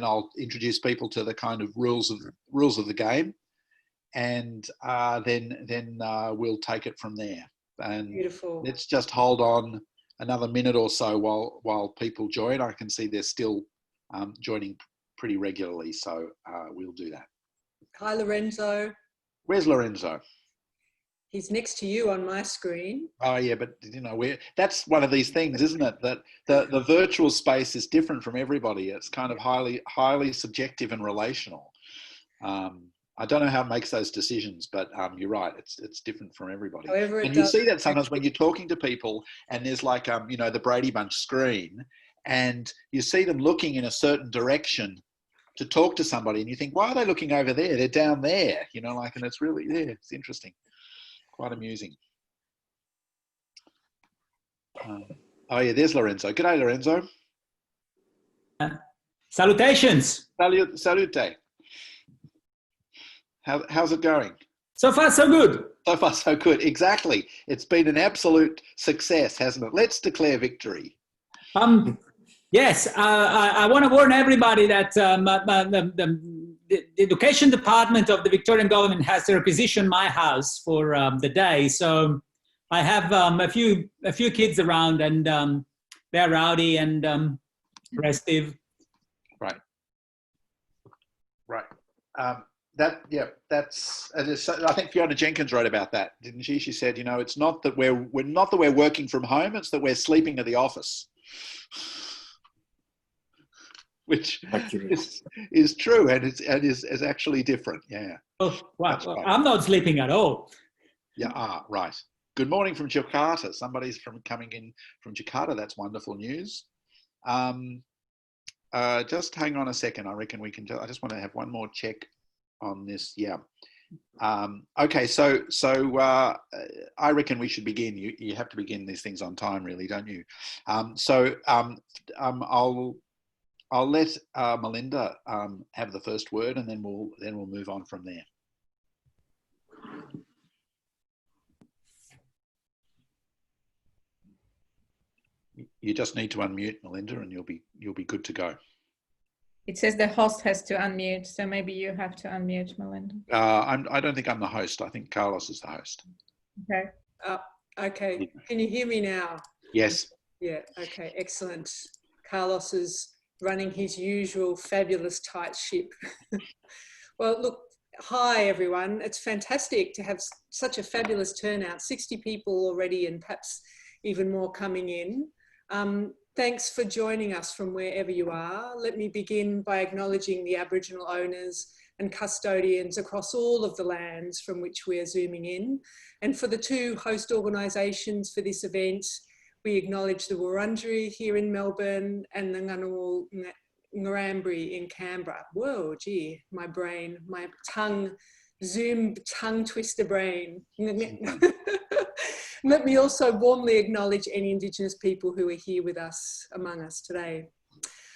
then I'll introduce people to the kind of rules of the game, and then we'll take it from there. And beautiful. Let's just hold on another minute or so while people join. I can see they're still joining pretty regularly, so we'll do that. Hi, Lorenzo. Where's Lorenzo? He's next to you on my screen. Oh yeah, but you know, that's one of these things, isn't it? That the virtual space is different from everybody. It's kind of highly subjective and relational. I don't know how it makes those decisions, but you're right. It's different from everybody. However, and you see that sometimes when you're talking to people, and there's like you know, the Brady Bunch screen, and you see them looking in a certain direction to talk to somebody, and you think, why are they looking over there? They're down there, you know, like, and it's really, yeah, it's interesting. Quite amusing. Oh yeah, there's Lorenzo. G'day, Lorenzo. Salutations. Salute. How's it going? So far, so good. So far, so good. Exactly. It's been an absolute success, hasn't it? Let's declare victory. Yes, I want to warn everybody that the education department of the Victorian government has requisitioned my house for the day. So I have a few kids around, and they're rowdy and restive. Right. That's. I think Fiona Jenkins wrote about that, didn't she? She said, you know, it's not that we're working from home; it's that we're sleeping at the office. Which is true, and is actually different. Yeah. Oh, wow. Right. I'm not sleeping at all. Yeah. Right. Good morning from Jakarta. Somebody's coming in from Jakarta. That's wonderful news. Just hang on a second. I reckon we can. I just want to have one more check on this. Yeah. Okay. So I reckon we should begin. You have to begin these things on time, really, don't you? I'll let Melinda have the first word, and then we'll move on from there. You just need to unmute, Melinda, and you'll be good to go. It says the host has to unmute, so maybe you have to unmute, Melinda. I don't think I'm the host. I think Carlos is the host. Okay. Okay. Can you hear me now? Yes. Yeah. Okay. Excellent. Carlos is running his usual fabulous tight ship. Well, look, hi everyone. It's fantastic to have such a fabulous turnout, 60 people already and perhaps even more coming in. Thanks for joining us from wherever you are. Let me begin by acknowledging the Aboriginal owners and custodians across all of the lands from which we are zooming in. And for the two host organisations for this event, we acknowledge the Wurundjeri here in Melbourne and the Ngunnawal Ngurambri in Canberra. Whoa, gee, my brain, my Zoom tongue twister brain. Let me also warmly acknowledge any Indigenous people who are here with us, among us today.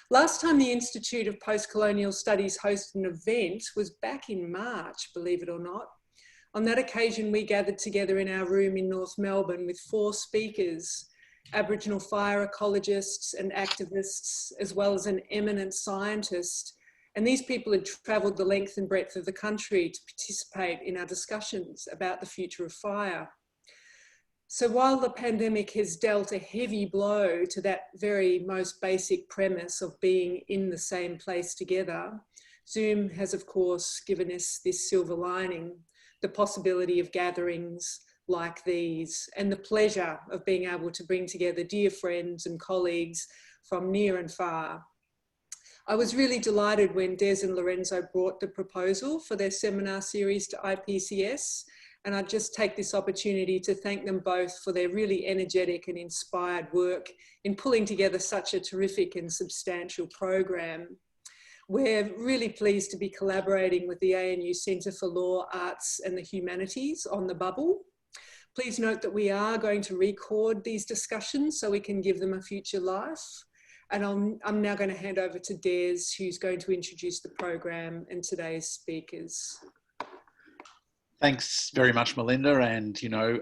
Last time the Institute of Post-Colonial Studies hosted an event was back in March, believe it or not. On that occasion, we gathered together in our room in North Melbourne with 4 speakers, Aboriginal fire ecologists and activists, as well as an eminent scientist. And these people had travelled the length and breadth of the country to participate in our discussions about the future of fire. So while the pandemic has dealt a heavy blow to that very most basic premise of being in the same place together, Zoom has of course given us this silver lining, the possibility of gatherings like these and the pleasure of being able to bring together dear friends and colleagues from near and far. I was really delighted when Des and Lorenzo brought the proposal for their seminar series to IPCS. And I'd just take this opportunity to thank them both for their really energetic and inspired work in pulling together such a terrific and substantial program. We're really pleased to be collaborating with the ANU Centre for Law, Arts and the Humanities on the Bubble. Please note that we are going to record these discussions so we can give them a future life. And I'm now going to hand over to Des, who's going to introduce the program and today's speakers. Thanks very much, Melinda. And, you know,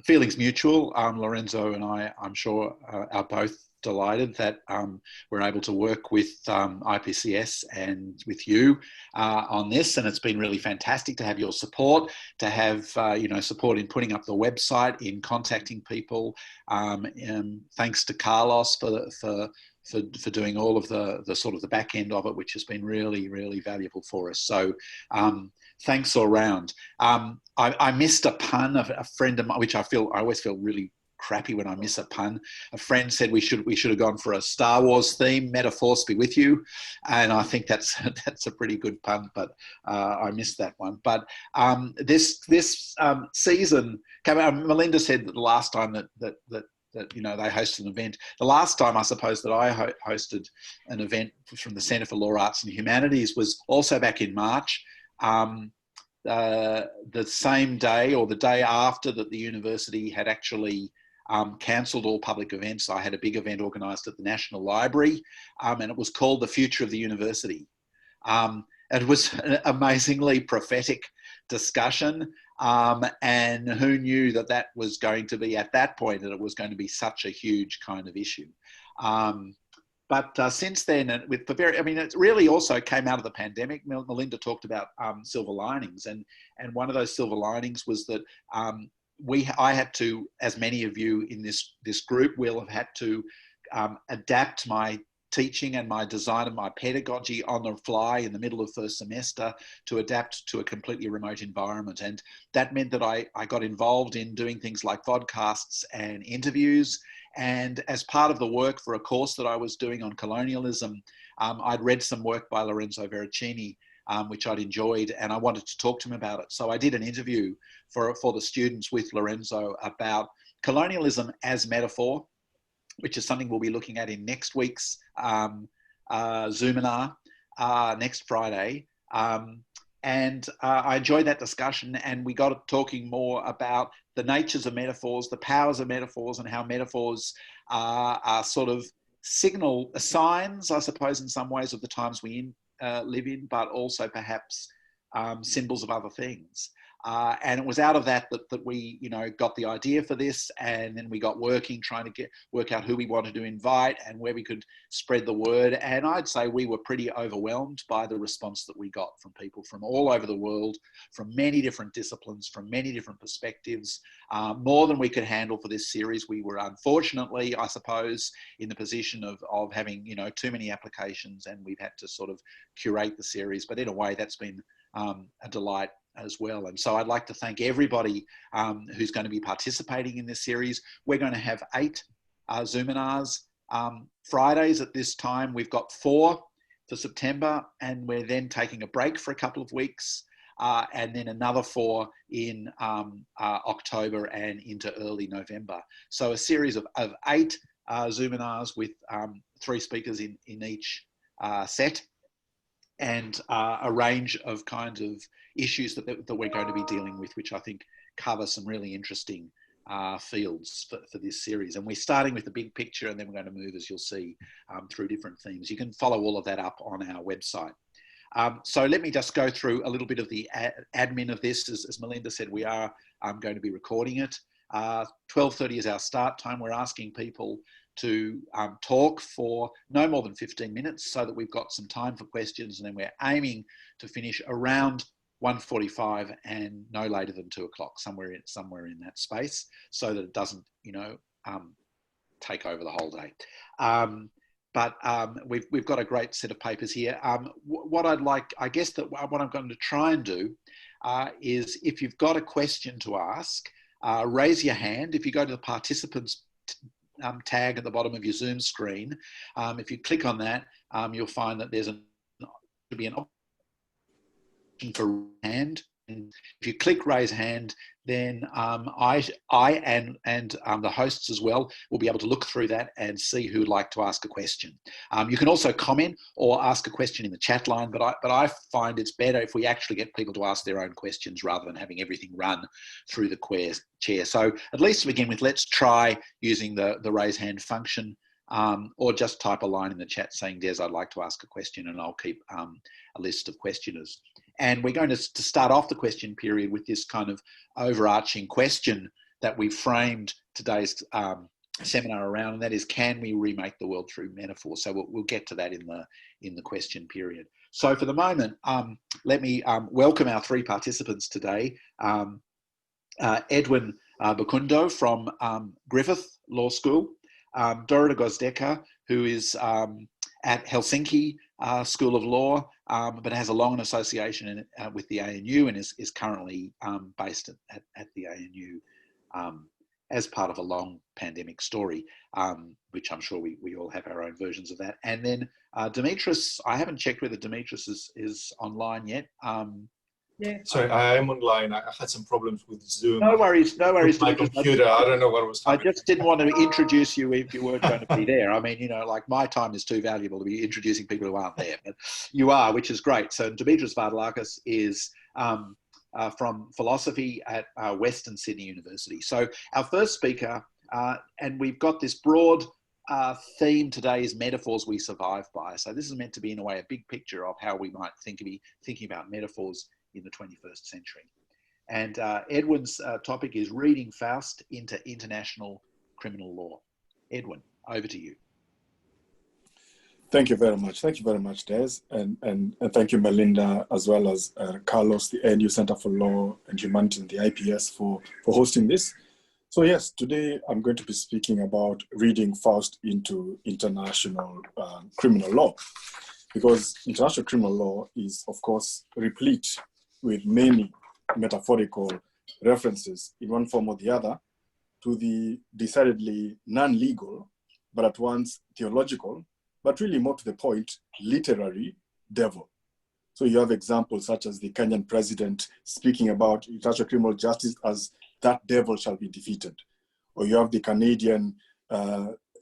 feelings mutual. Lorenzo and I'm sure, are both delighted that we're able to work with IPCS and with you on this. And it's been really fantastic to have your support, to have, you know, support in putting up the website, in contacting people. Thanks to Carlos for doing all of the sort of the back end of it, which has been really, really valuable for us. So thanks all round. I missed a pun of a friend of mine, which I always feel really crappy when I miss a pun. A friend said we should have gone for a Star Wars theme, "May the Force be with you," and I think that's a pretty good pun, but I missed that one. But this season, Melinda said that the last time that you know, they hosted an event. The last time, I suppose, that I hosted an event from the Centre for Law, Arts and Humanities was also back in March. The same day or the day after that the university had actually cancelled all public events, I had a big event organised at the National Library, and it was called The Future of the University. It was an amazingly prophetic discussion. And who knew that was going to be, at that point, that it was going to be such a huge kind of issue. But since then, it really also came out of the pandemic. Melinda talked about silver linings, and one of those silver linings was that I had to, as many of you in this group will have had to adapt my teaching and my design and my pedagogy on the fly in the middle of first semester to adapt to a completely remote environment. And that meant that I got involved in doing things like vodcasts and interviews. And as part of the work for a course that I was doing on colonialism, I'd read some work by Lorenzo Veracini, which I'd enjoyed, and I wanted to talk to him about it. So I did an interview for the students with Lorenzo about colonialism as metaphor, which is something we'll be looking at in next week's Zoominar next Friday. And I enjoyed that discussion, and we got talking more about the natures of metaphors, the powers of metaphors, and how metaphors are sort of signs, I suppose, in some ways, of the times we live in, but also perhaps symbols of other things. And it was out of that we, you know, got the idea for this, and then we got working, trying to work out who we wanted to invite and where we could spread the word. And I'd say we were pretty overwhelmed by the response that we got from people from all over the world, from many different disciplines, from many different perspectives, more than we could handle for this series. We were unfortunately, I suppose, in the position of having, you know, too many applications, and we've had to sort of curate the series. But in a way, that's been a delight as well. And so I'd like to thank everybody who's going to be participating in this series. We're going to have 8 Zoominars Fridays at this time. We've got 4 for September, and we're then taking a break for a couple of weeks, and then another 4 in October and into early November. So a series of 8 Zoominars with 3 speakers in each set, and a range of kind of issues that we're going to be dealing with, which I think cover some really interesting fields for this series. And we're starting with the big picture, and then we're going to move, as you'll see, through different themes. You can follow all of that up on our website. So let me just go through a little bit of the admin of this. As Melinda said, we are going to be recording it. 12:30 is our start time. We're asking people to talk for no more than 15 minutes so that we've got some time for questions, and then we're aiming to finish around 1:45 and no later than 2 o'clock, somewhere in that space, so that it doesn't, you know, take over the whole day. But we've got a great set of papers here. What I'd like, I guess that what I'm going to try and do is, if you've got a question to ask, raise your hand. If you go to the participants tag at the bottom of your Zoom screen, if you click on that, you'll find that there's to be an option for hand. And if you click raise hand, then I and the hosts as well will be able to look through that and see who'd like to ask a question. You can also comment or ask a question in the chat line, but I find it's better if we actually get people to ask their own questions rather than having everything run through the chair. So at least to begin with, let's try using the raise hand function, or just type a line in the chat saying, Des, I'd like to ask a question, and I'll keep a list of questioners. And we're going to start off the question period with this kind of overarching question that we framed today's seminar around, and that is, can we remake the world through metaphor? So we'll get to that in the question period. So for the moment, let me welcome our three participants today. Edwin Bakundo from Griffith Law School, Dorota Gozdeka, who is at Helsinki School of Law, but has a long association with the ANU and is currently based at the ANU as part of a long pandemic story, which I'm sure we all have our own versions of that. And then Dimitris, I haven't checked whether Dimitris is online yet. Yeah. Sorry, I am online. I had some problems with Zoom. No worries, no worries. With my computer, I don't know what was happening. I just didn't want to introduce you if you weren't going to be there. I mean, you know, like my time is too valuable to be introducing people who aren't there, but you are, which is great. So Dimitris Vardalakis is from philosophy at Western Sydney University. So our first speaker, and we've got this broad theme today is metaphors we survive by. So this is meant to be, in a way, a big picture of how we might be thinking about metaphors in the 21st century. And Edwin's topic is reading Faust into international criminal law. Edwin, over to you. Thank you very much. Thank you very much, Des. And thank you, Melinda, as well as Carlos, the ANU Center for Law and Humanity and the IPS for hosting this. So yes, today I'm going to be speaking about reading Faust into international criminal law, because international criminal law is, of course, replete with many metaphorical references in one form or the other to the decidedly non-legal, but at once theological, but really more to the point, literary devil. So you have examples such as the Kenyan president speaking about international criminal justice as that devil shall be defeated. Or you have the Canadian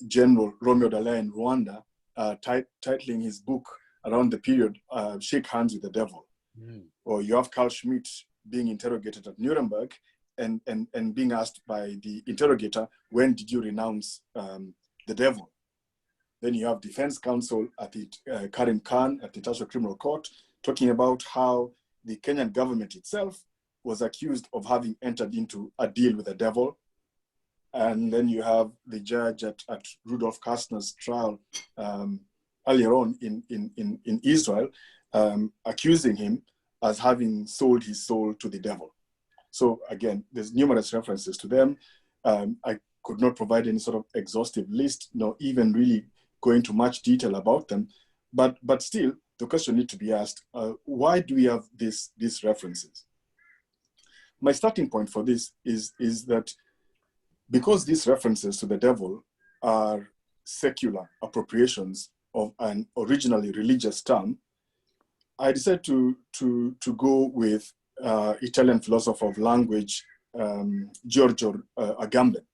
General Romeo Dallaire in Rwanda titling his book around the period, Shake Hands with the Devil. Mm. Or you have Carl Schmitt being interrogated at Nuremberg and being asked by the interrogator, when did you renounce the devil? Then you have defense counsel at the Karim Khan at the International Criminal Court talking about how the Kenyan government itself was accused of having entered into a deal with the devil. And then you have the judge at Rudolf Kastner's trial earlier on in Israel, accusing him as having sold his soul to the devil. So again, there's numerous references to them. I could not provide any sort of exhaustive list, nor even really go into much detail about them. But still, the question needs to be asked, why do we have these references? My starting point for this is that because these references to the devil are secular appropriations of an originally religious term, I decided to go with Italian philosopher of language, Giorgio Agamben,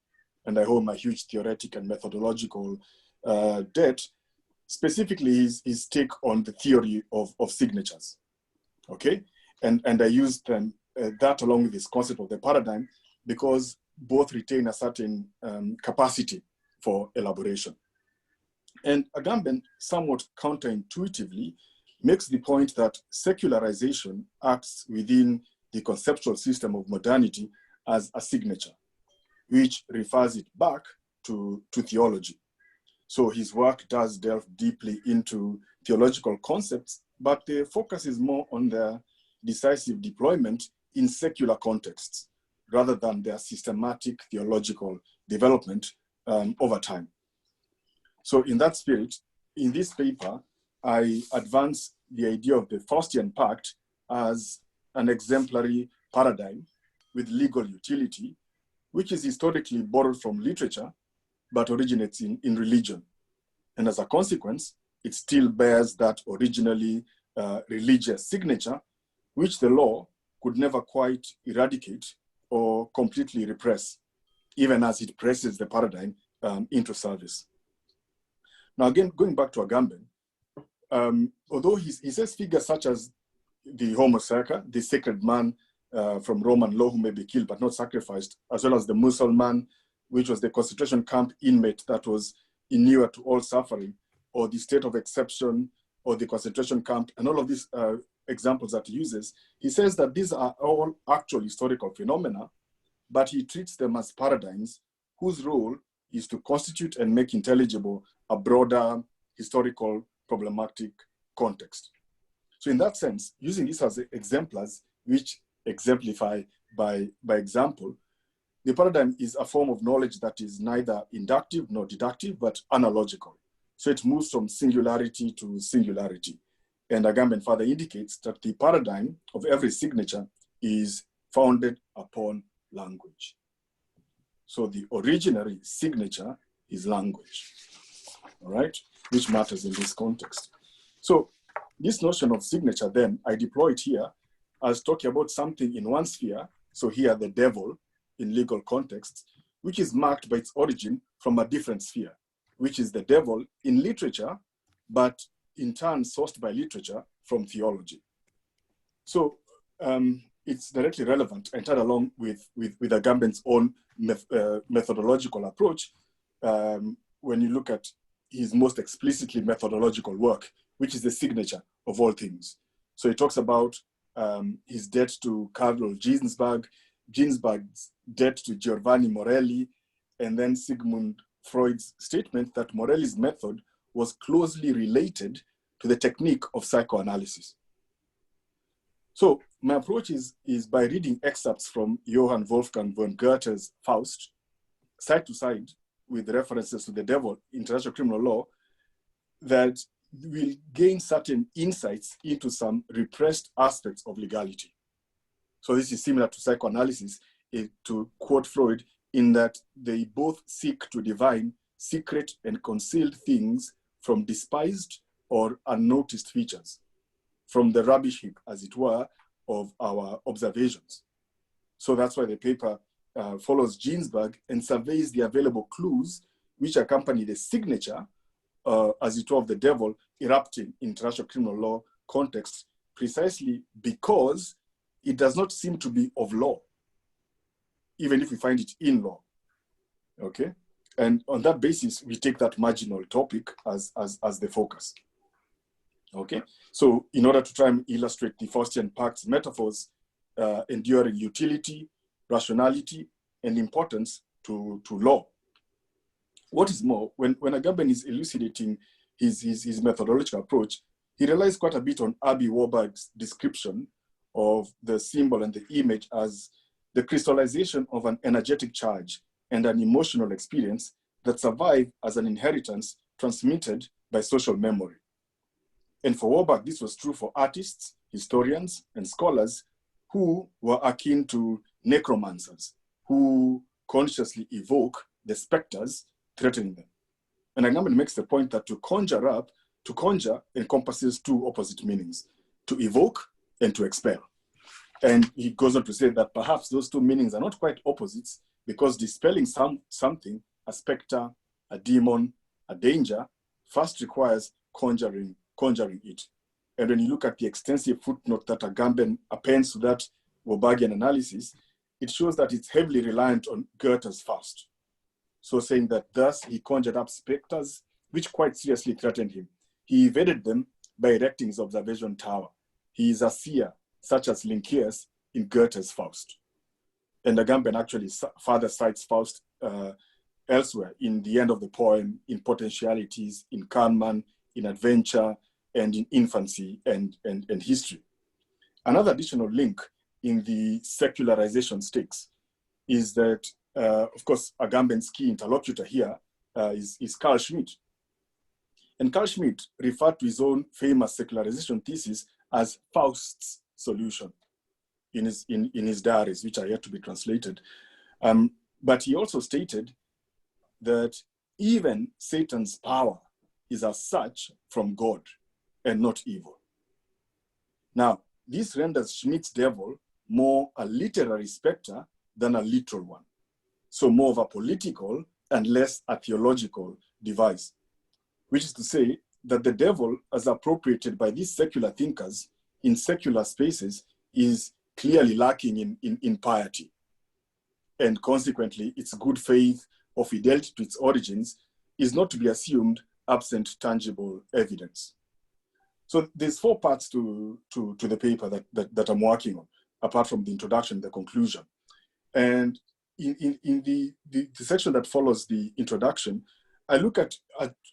and I hold my huge theoretic and methodological debt, specifically his take on the theory of signatures, okay? And I used that along with this concept of the paradigm because both retain a certain capacity for elaboration. And Agamben, somewhat counterintuitively, makes the point that secularization acts within the conceptual system of modernity as a signature, which refers it back to theology. So his work does delve deeply into theological concepts, but the focus is more on their decisive deployment in secular contexts, rather than their systematic theological development over time. So in that spirit, in this paper, I advance the idea of the Faustian Pact as an exemplary paradigm with legal utility, which is historically borrowed from literature, but originates in religion. And as a consequence, it still bears that originally religious signature, which the law could never quite eradicate or completely repress, even as it presses the paradigm into service. Now, again, going back to Agamben, although he says figures such as the Homo Sacer, the sacred man from Roman law who may be killed but not sacrificed, as well as the Mussulman, which was the concentration camp inmate that was inured to all suffering, or the state of exception, or the concentration camp, and all of these examples that he uses, he says that these are all actual historical phenomena, but he treats them as paradigms whose role is to constitute and make intelligible a broader historical problematic context. So in that sense, using this as exemplars, which exemplify by example, the paradigm is a form of knowledge that is neither inductive nor deductive, but analogical. So it moves from singularity to singularity. And Agamben further indicates that the paradigm of every signature is founded upon language. So the originary signature is language, all right, which matters in this context. So this notion of signature then, I deploy it here as talking about something in one sphere, so here the devil in legal contexts, which is marked by its origin from a different sphere, which is the devil in literature, but in turn sourced by literature from theology. So it's directly relevant and tied along with Agamben's own methodological approach when you look at his most explicitly methodological work, which is the signature of all things. So he talks about his debt to Carlo Ginzburg, Ginzburg's debt to Giovanni Morelli, and then Sigmund Freud's statement that Morelli's method was closely related to the technique of psychoanalysis. So my approach is by reading excerpts from Johann Wolfgang von Goethe's Faust, side to side with references to the devil, international criminal law, that will gain certain insights into some repressed aspects of legality. So this is similar to psychoanalysis, to quote Freud, in that they both seek to divine secret and concealed things from despised or unnoticed features, from the rubbish heap, as it were, of our observations. So that's why the paper follows Ginzburg and surveys the available clues which accompany the signature, as it were, of the devil erupting in international criminal law context, precisely because it does not seem to be of law, even if we find it in law, okay? And on that basis, we take that marginal topic as the focus, okay? So in order to try and illustrate the Faustian Pact's metaphors, enduring utility, rationality, and importance to law. What is more, when Agamben is elucidating his methodological approach, he relies quite a bit on Aby Warburg's description of the symbol and the image as the crystallization of an energetic charge and an emotional experience that survive as an inheritance transmitted by social memory. And for Warburg, this was true for artists, historians, and scholars who were akin to necromancers, who consciously evoke the specters threatening them. And Agamben makes the point that to conjure encompasses two opposite meanings, to evoke and to expel. And he goes on to say that perhaps those two meanings are not quite opposites, because dispelling something, a specter, a demon, a danger, first requires conjuring it. And when you look at the extensive footnote that Agamben appends to that Warburgian analysis, it shows that it's heavily reliant on Goethe's Faust. So saying that thus he conjured up specters which quite seriously threatened him. He evaded them by erecting his observation tower. He is a seer, such as Lynceus in Goethe's Faust. And Agamben actually further cites Faust elsewhere in the end of the poem, in Potentialities, in Kahneman, in Adventure, and in Infancy and History. Another additional link in the secularization stakes is that, of course, Agamben's key interlocutor here is Carl Schmitt. And Carl Schmitt referred to his own famous secularization thesis as Faust's solution in his diaries, which are yet to be translated. But he also stated that even Satan's power is as such from God and not evil. Now, this renders Schmitt's devil more a literary specter than a literal one. So more of a political and less a theological device, which is to say that the devil, as appropriated by these secular thinkers in secular spaces, is clearly lacking in piety. And consequently, its good faith or fidelity to its origins is not to be assumed absent tangible evidence. So there's 4 parts to the paper that I'm working on, apart from the introduction, the conclusion. And in the section that follows the introduction, I look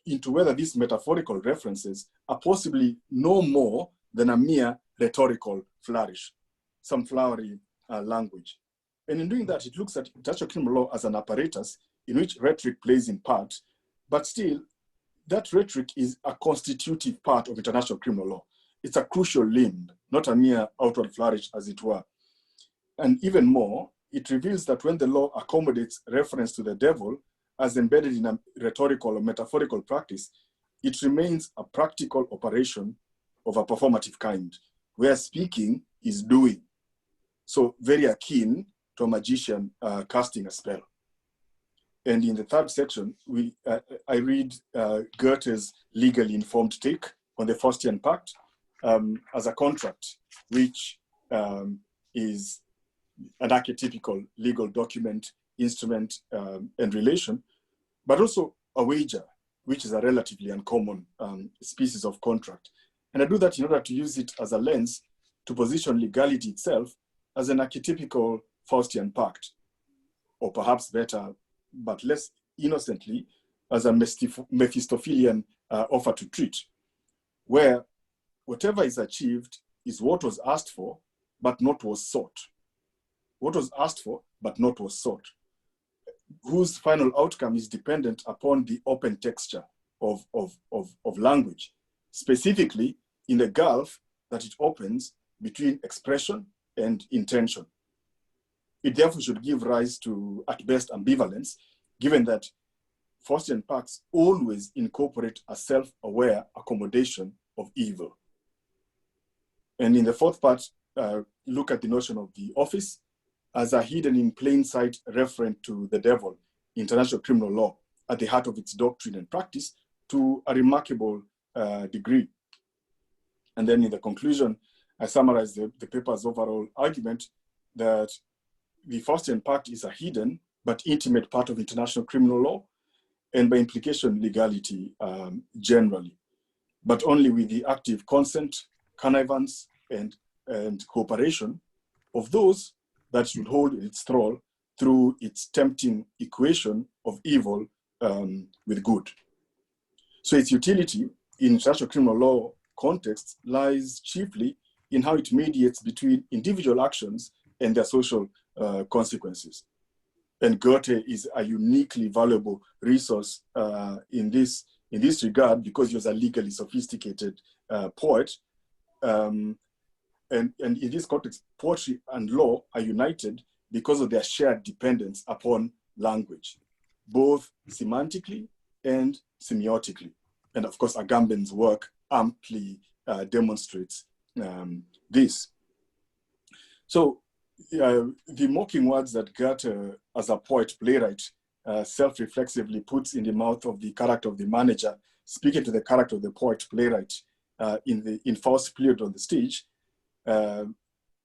into whether these metaphorical references are possibly no more than a mere rhetorical flourish, some flowery language. And in doing that, it looks at international criminal law as an apparatus in which rhetoric plays in part, but still, that rhetoric is a constitutive part of international criminal law. It's a crucial limb, not a mere outward flourish, as it were. And even more, it reveals that when the law accommodates reference to the devil as embedded in a rhetorical or metaphorical practice, it remains a practical operation of a performative kind, where speaking is doing. So very akin to a magician casting a spell. And in the 3rd section, I read Goethe's legally informed take on the Faustian Pact as a contract, which is an archetypical legal document, instrument, and relation, but also a wager, which is a relatively uncommon species of contract. And I do that in order to use it as a lens to position legality itself as an archetypical Faustian Pact, or perhaps better, but less innocently, as a Mephistophelian offer to treat, where whatever is achieved is what was asked for, but not was sought. What was asked for, but not was sought, whose final outcome is dependent upon the open texture of language, specifically in the gulf that it opens between expression and intention. It therefore should give rise to, at best, ambivalence, given that Faustian pacts always incorporate a self-aware accommodation of evil. And in the 4th part, look at the notion of the office as a hidden in plain sight referent to the devil, international criminal law, at the heart of its doctrine and practice to a remarkable degree. And then in the conclusion, I summarize the paper's overall argument that the Faustian Pact is a hidden but intimate part of international criminal law, and by implication, legality generally, but only with the active consent, connivance, and cooperation of those that should hold its thrall through its tempting equation of evil with good. So its utility in international criminal law context lies chiefly in how it mediates between individual actions and their social consequences. And Goethe is a uniquely valuable resource in this regard because he was a legally sophisticated poet. And in this context, poetry and law are united because of their shared dependence upon language, both semantically and semiotically. And of course, Agamben's work amply demonstrates this. So the mocking words that Goethe, as a poet-playwright, self-reflexively puts in the mouth of the character of the manager, speaking to the character of the poet-playwright in Faust period on the stage,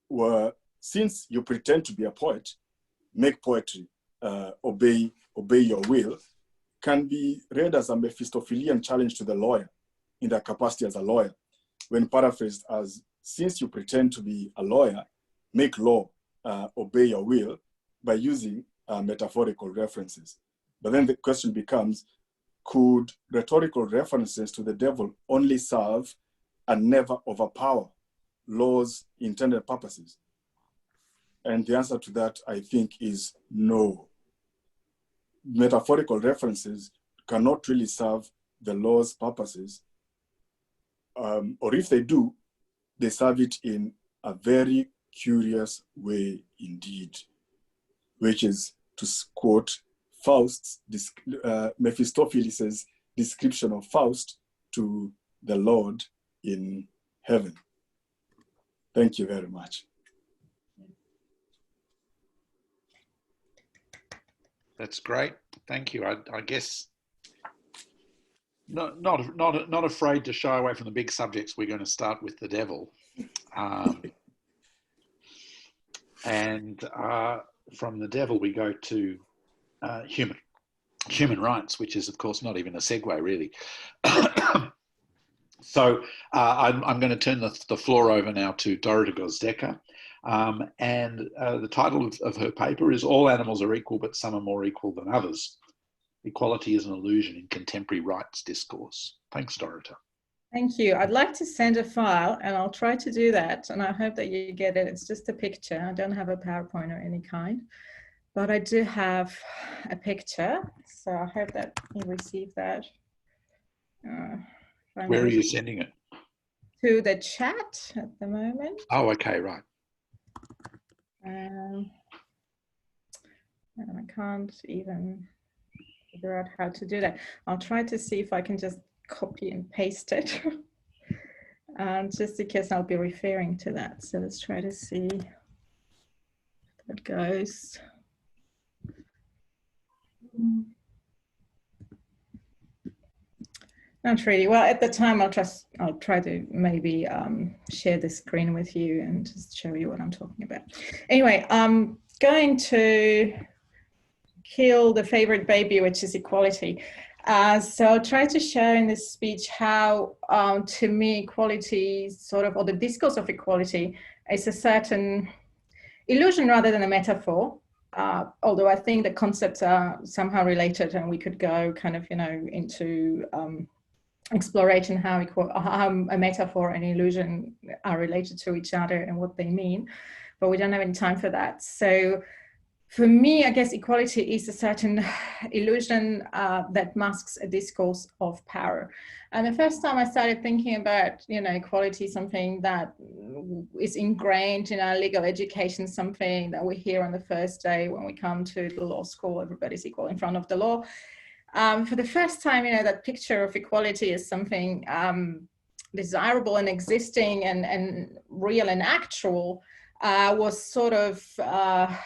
were, since you pretend to be a poet, make poetry, obey your will, can be read as a Mephistophelian challenge to the lawyer in their capacity as a lawyer, when paraphrased as, since you pretend to be a lawyer, make law, obey your will, by using metaphorical references. But then the question becomes, could rhetorical references to the devil only serve and never overpower law's intended purposes? And the answer to that, I think, is no. Metaphorical references cannot really serve the law's purposes, or if they do, they serve it in a very curious way indeed, which is, to quote Faust's, Mephistopheles' description of Faust to the Lord in heaven. Thank you very much. That's great. Thank you. I guess not afraid to shy away from the big subjects. We're going to start with the devil, and from the devil we go to human rights, which is of course not even a segue really. So I'm going to turn the floor over now to Dorota Gosdecker. And the title of her paper is All Animals Are Equal, but Some Are More Equal Than Others. Equality is an Illusion in Contemporary Rights Discourse. Thanks, Dorota. Thank you. I'd like to send a file, and I'll try to do that. And I hope that you get it. It's just a picture. I don't have a PowerPoint or any kind, but I do have a picture. So I hope that you receive that. Where are you sending it? To the chat at the moment. Oh, okay, right. And I can't even figure out how to do that. I'll try to see if I can just copy and paste it. Just because I'll be referring to that. So let's try to see how it goes. Not really. Well, at the time, I'll try to maybe share the screen with you and just show you what I'm talking about. Anyway, I'm going to kill the favorite baby, which is equality. So I'll try to share in this speech how, to me, equality sort of, or the discourse of equality is a certain illusion rather than a metaphor. Although I think the concepts are somehow related, and we could go kind of, into exploration how a metaphor and illusion are related to each other and what they mean, but we don't have any time for that. So for me, I guess equality is a certain illusion that masks a discourse of power. And the first time I started thinking about, equality, something that is ingrained in our legal education, something that we hear on the first day when we come to the law school, everybody's equal in front of the law. For the first time, that picture of equality is something desirable and existing and real and actual was sort of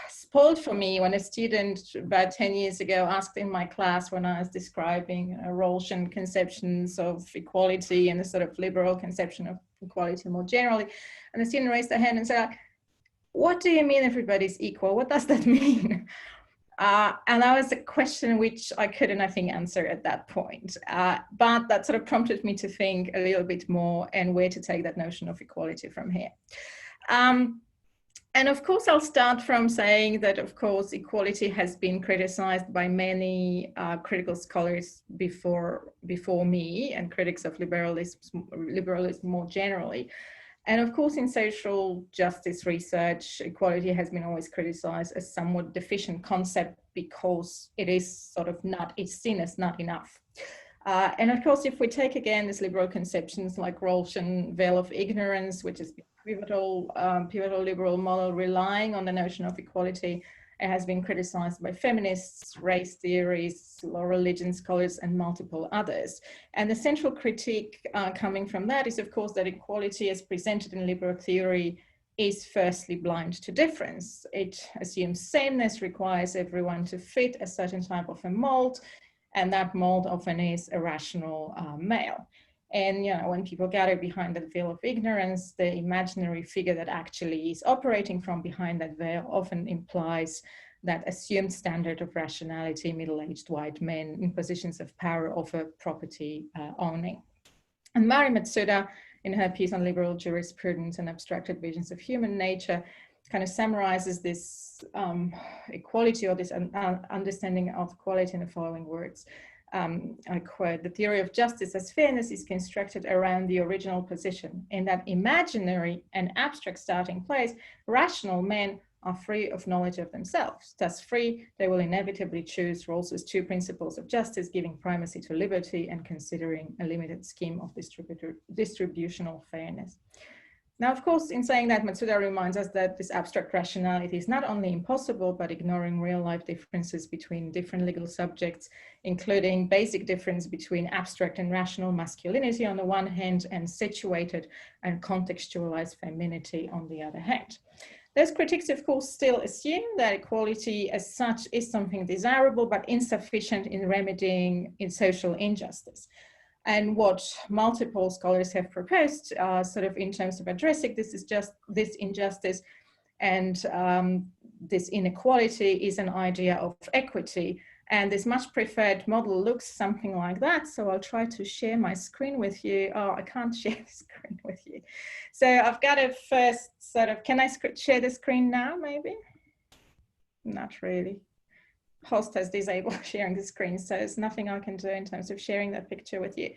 spoiled for me when a student about 10 years ago asked in my class when I was describing Rawlsian conceptions of equality and the sort of liberal conception of equality more generally. And the student raised their hand and said, "What do you mean everybody's equal? What does that mean?" And that was a question which I couldn't, I think, answer at that point. But that sort of prompted me to think a little bit more and where to take that notion of equality from here. And of course, I'll start from saying that, of course, equality has been criticized by many critical scholars before me and critics of liberalism more generally. And of course, in social justice research, equality has been always criticized as somewhat deficient concept because it is sort of it's seen as not enough. And of course, if we take again these liberal conceptions like Rawlsian veil of ignorance, which is pivotal liberal model relying on the notion of equality, it has been criticized by feminists, race theories, law religion scholars, and multiple others. And the central critique coming from that is, of course, that equality as presented in liberal theory is firstly blind to difference. It assumes sameness, requires everyone to fit a certain type of a mold, and that mold often is a rational male. And when people gather behind that veil of ignorance, the imaginary figure that actually is operating from behind that veil often implies that assumed standard of rationality, middle-aged white men in positions of power over property owning. And Mari Matsuda, in her piece on liberal jurisprudence and abstracted visions of human nature, kind of summarizes this equality or this understanding of equality in the following words. I quote, "The theory of justice as fairness is constructed around the original position. In that imaginary and abstract starting place, rational men are free of knowledge of themselves. Thus free, they will inevitably choose Rawls's two principles of justice, giving primacy to liberty and considering a limited scheme of distributional fairness." Now, of course, in saying that, Matsuda reminds us that this abstract rationality is not only impossible, but ignoring real-life differences between different legal subjects, including basic difference between abstract and rational masculinity on the one hand, and situated and contextualized femininity on the other hand. Those critics, of course, still assume that equality as such is something desirable, but insufficient in remedying in social injustice. And what multiple scholars have proposed, sort of in terms of addressing this injustice and this inequality, is an idea of equity, And this much preferred model looks something like that. So I'll try to share my screen with you. Oh, I can't share the screen with you. So I've got to first sort of, can I share the screen now maybe? Not really. Host has disabled sharing the screen, so there's nothing I can do in terms of sharing that picture with you.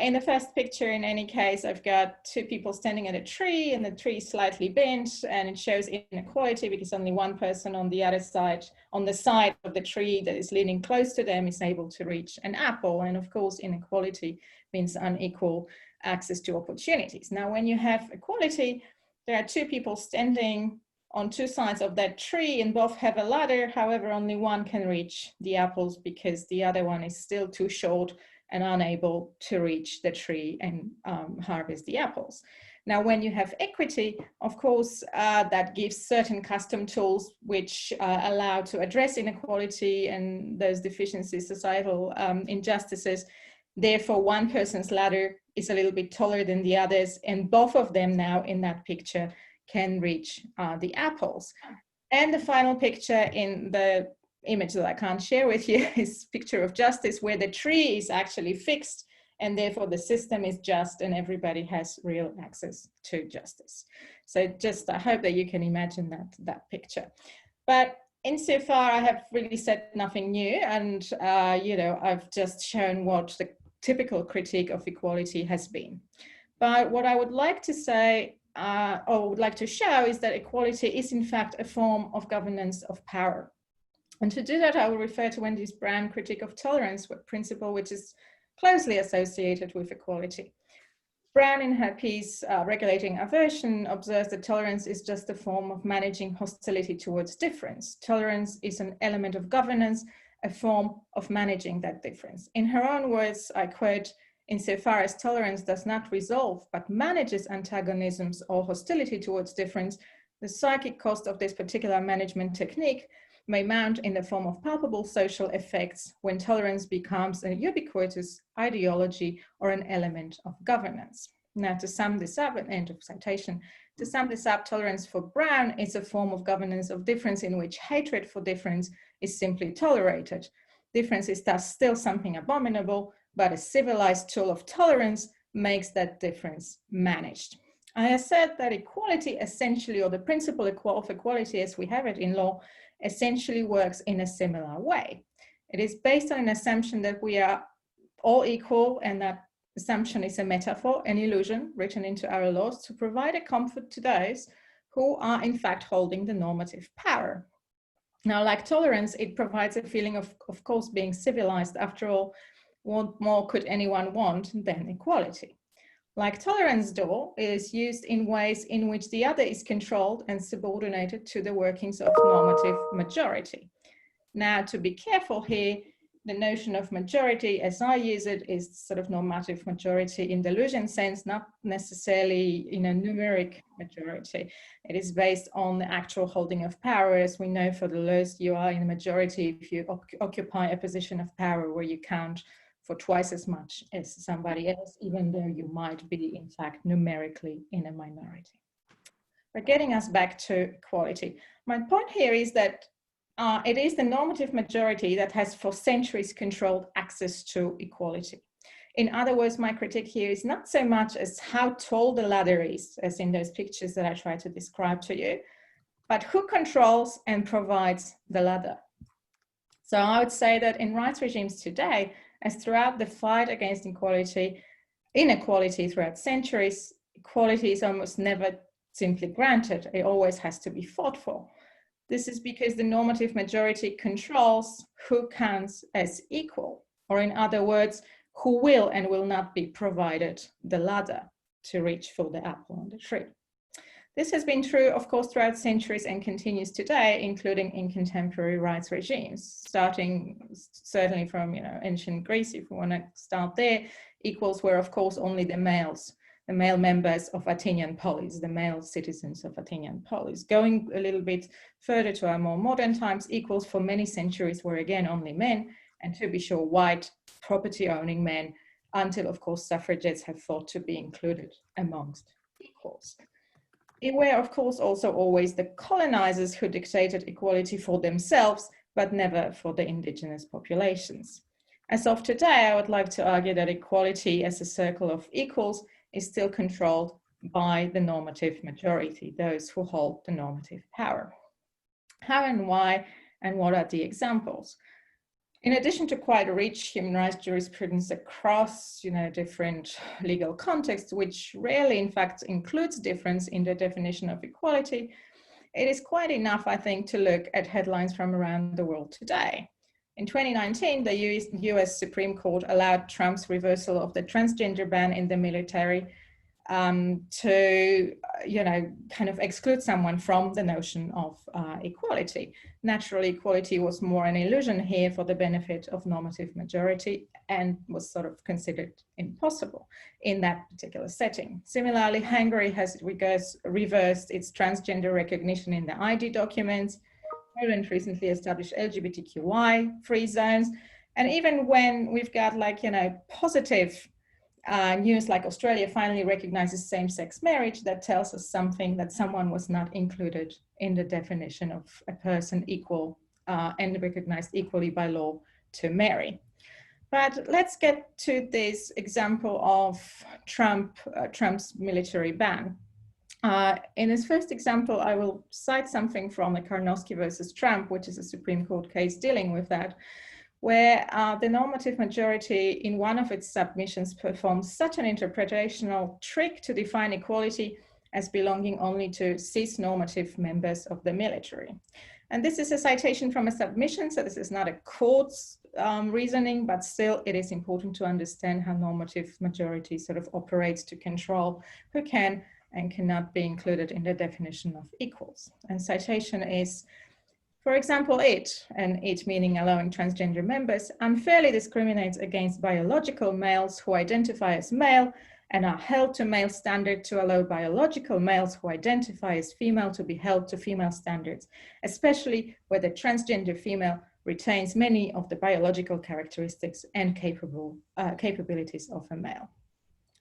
In the first picture, in any case, I've got two people standing at a tree, and the tree is slightly bent, and it shows inequality because only one person on the other side, on the side of the tree that is leaning close to them, is able to reach an apple. And of course, inequality means unequal access to opportunities. Now, when you have equality, there are two people standing on two sides of that tree and both have a ladder. However, only one can reach the apples because the other one is still too short and unable to reach the tree and harvest the apples. Now, when you have equity, of course, that gives certain custom tools which allow to address inequality and those deficiencies, societal injustices. Therefore, one person's ladder is a little bit taller than the others, and both of them now in that picture can reach the apples. And the final picture in the image that I can't share with you is a picture of justice, where the tree is actually fixed and therefore the system is just and everybody has real access to justice. So just I hope that you can imagine that picture. But insofar, I have really said nothing new, and you know, I've just shown what the typical critique of equality has been. But what I would like to say or would like to show is that equality is in fact a form of governance of power. And to do that, I will refer to Wendy Brown's critique of tolerance, a principle which is closely associated with equality. Brown, in her piece, Regulating Aversion, observes that tolerance is just a form of managing hostility towards difference. Tolerance is an element of governance, a form of managing that difference. In her own words, I quote, "Insofar as tolerance does not resolve but manages antagonisms or hostility towards difference, the psychic cost of this particular management technique may mount in the form of palpable social effects when tolerance becomes a ubiquitous ideology or an element of governance." Now, to sum this up, an end of citation, to sum this up, tolerance for Brown is a form of governance of difference in which hatred for difference is simply tolerated. Difference is thus still something abominable, but a civilized tool of tolerance makes that difference managed. I have said that equality essentially, or the principle of equality as we have it in law, essentially works in a similar way. It is based on an assumption that we are all equal, and that assumption is a metaphor, an illusion written into our laws to provide a comfort to those who are in fact holding the normative power. Now, like tolerance, it provides a feeling of course, being civilized. After all, what more could anyone want than equality? Like tolerance, though, is used in ways in which the other is controlled and subordinated to the workings of normative majority. Now, to be careful here, the notion of majority, as I use it, is sort of normative majority in the Lugin sense, not necessarily in a numeric majority. It is based on the actual holding of power. As we know, for the laws, you are in a majority if you occupy a position of power where you count for twice as much as somebody else, even though you might be, in fact, numerically in a minority. But getting us back to equality, my point here is that it is the normative majority that has for centuries controlled access to equality. In other words, my critique here is not so much as how tall the ladder is, as in those pictures that I try to describe to you, but who controls and provides the ladder. So I would say that in rights regimes today, as throughout the fight against inequality throughout centuries, equality is almost never simply granted. It always has to be fought for. This is because the normative majority controls who counts as equal, or in other words, who will and will not be provided the ladder to reach for the apple on the tree. This has been true, of course, throughout centuries and continues today, including in contemporary rights regimes, starting certainly from ancient Greece. If we want to start there, equals were, of course, only the males, the male members of Athenian polis, the male citizens of Athenian polis. Going a little bit further to our more modern times, equals for many centuries were again only men, and to be sure, white property-owning men, until, of course, suffragettes have thought to be included amongst equals. It were, of course, also always the colonizers who dictated equality for themselves but never for the indigenous populations. As of today, I would like to argue that equality as a circle of equals is still controlled by the normative majority, those who hold the normative power. How and why, and what are the examples? In addition to quite a rich human rights jurisprudence across, different legal contexts, which rarely, in fact, includes difference in the definition of equality, it is quite enough, I think, to look at headlines from around the world today. In 2019, the US Supreme Court allowed Trump's reversal of the transgender ban in the military to, kind of exclude someone from the notion of equality. Naturally, equality was more an illusion here for the benefit of normative majority and was sort of considered impossible in that particular setting. Similarly, Hungary has reversed its transgender recognition in the ID documents. Poland recently established LGBTQI free zones. And even when we've got positive news like Australia finally recognizes same-sex marriage, that tells us something, that someone was not included in the definition of a person equal and recognized equally by law to marry. But let's get to this example of Trump's military ban. In this first example, I will cite something from the Karnowski versus Trump, which is a Supreme Court case dealing with that, where the normative majority in one of its submissions performs such an interpretational trick to define equality as belonging only to cis-normative members of the military. And this is a citation from a submission, so this is not a court's reasoning, but still it is important to understand how normative majority sort of operates to control who can and cannot be included in the definition of equals. And citation is, for example, it meaning allowing transgender members, unfairly discriminates against biological males who identify as male and are held to male standard to allow biological males who identify as female to be held to female standards, especially where the transgender female retains many of the biological characteristics and capabilities of a male.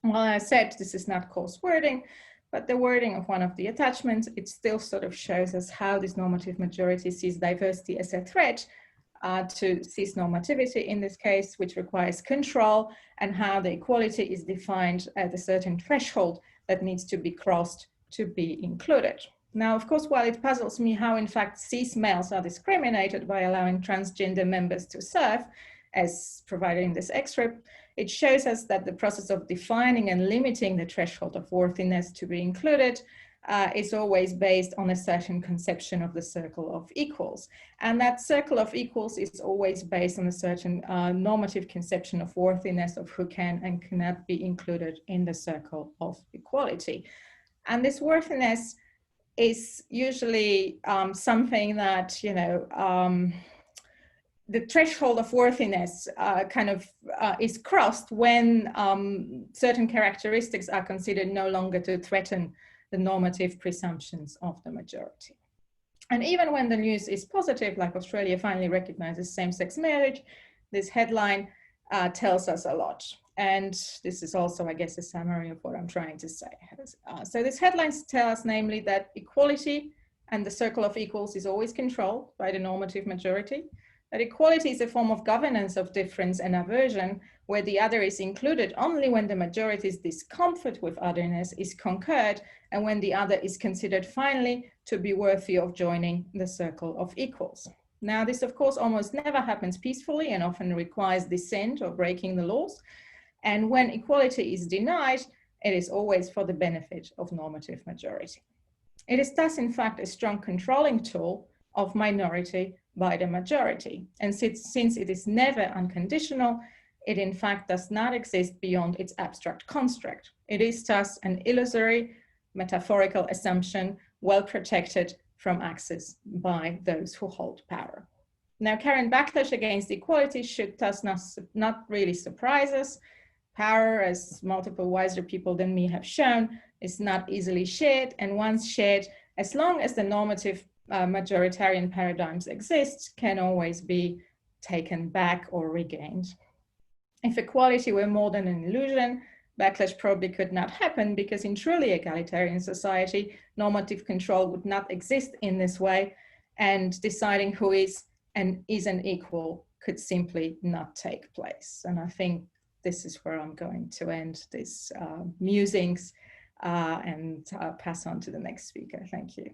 Well, I said this is not coarse wording, but the wording of one of the attachments, it still sort of shows us how this normative majority sees diversity as a threat to cis-normativity in this case, which requires control, and how the equality is defined at a certain threshold that needs to be crossed to be included. Now, of course, while it puzzles me how in fact cis males are discriminated by allowing transgender members to serve, as provided in this excerpt, it shows us that the process of defining and limiting the threshold of worthiness to be included is always based on a certain conception of the circle of equals. And that circle of equals is always based on a certain normative conception of worthiness of who can and cannot be included in the circle of equality. And this worthiness is usually something that, the threshold of worthiness is crossed when certain characteristics are considered no longer to threaten the normative presumptions of the majority. And even when the news is positive, like Australia finally recognizes same-sex marriage, this headline tells us a lot. And this is also, I guess, a summary of what I'm trying to say. So these headlines tell us, namely, that equality and the circle of equals is always controlled by the normative majority, that equality is a form of governance of difference and aversion, where the other is included only when the majority's discomfort with otherness is conquered and when the other is considered finally to be worthy of joining the circle of equals. Now, this, of course, almost never happens peacefully and often requires dissent or breaking the laws. And when equality is denied, it is always for the benefit of normative majority. It is thus, in fact, a strong controlling tool of minority by the majority. And since it is never unconditional, it in fact does not exist beyond its abstract construct. It is thus an illusory, metaphorical assumption, well protected from access by those who hold power. Now, current backlash against equality should thus not really surprise us. Power, as multiple wiser people than me have shown, is not easily shared, and once shared, as long as the normative majoritarian paradigms exist, can always be taken back or regained. If equality were more than an illusion, backlash probably could not happen, because in truly egalitarian society, normative control would not exist in this way, and deciding who is and isn't equal could simply not take place. And I think this is where I'm going to end these musings and pass on to the next speaker. Thank you.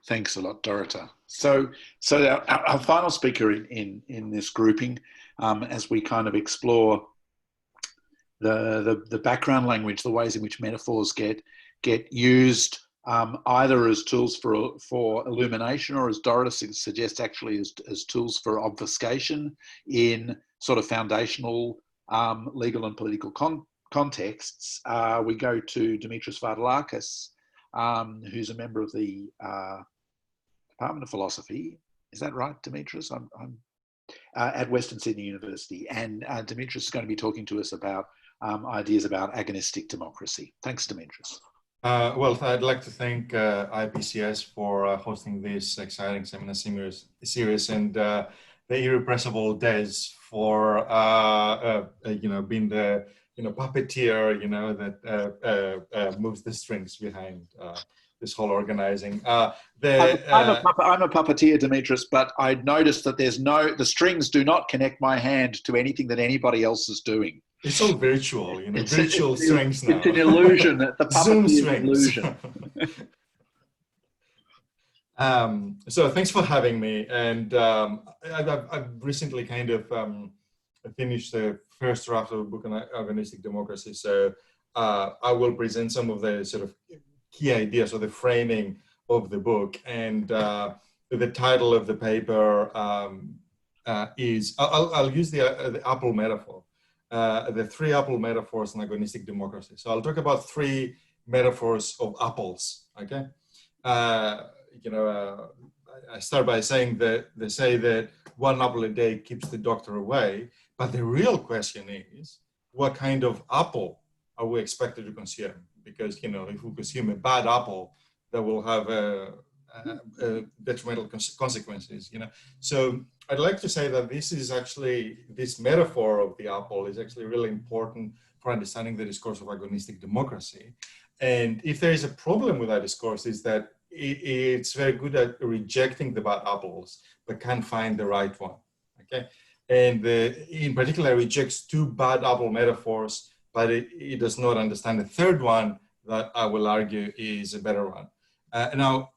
Thanks a lot, Dorota. So our final speaker in this grouping, as we kind of explore the background language, the ways in which metaphors get used either as tools for illumination, or as Dorota suggests, actually as tools for obfuscation in sort of foundational legal and political contexts. We go to Dimitris Vartalakis, who's a member of the Department of Philosophy. Is that right, Dimitris? I'm at Western Sydney University, and Dimitris is going to be talking to us about ideas about agonistic democracy. Thanks, Dimitris. Well, I'd like to thank IPCS for hosting this exciting seminar series, and the irrepressible Des for being the puppeteer that moves the strings behind this whole organizing. I'm a puppeteer, Dimitris, but I noticed that the strings do not connect my hand to anything that anybody else is doing. It's all virtual, virtual strings now. It's an illusion. The Zoom strings. illusion. So thanks for having me. And I've recently kind of finished the first draft of the book on agonistic democracy. So I will present some of the sort of key ideas or the framing of the book. And the title of the paper is, I'll use the apple metaphor. The three apple metaphors in agonistic democracy. So I'll talk about three metaphors of apples, okay? I start by saying that they say that one apple a day keeps the doctor away, but the real question is, what kind of apple are we expected to consume? Because, if we consume a bad apple, that will have detrimental consequences, So I'd like to say that this metaphor of the apple is actually really important for understanding the discourse of agonistic democracy. And if there is a problem with that discourse, is that it's very good at rejecting the bad apples, but can't find the right one, okay? And in particular, it rejects two bad apple metaphors, but it does not understand the third one that I will argue is a better one. Now,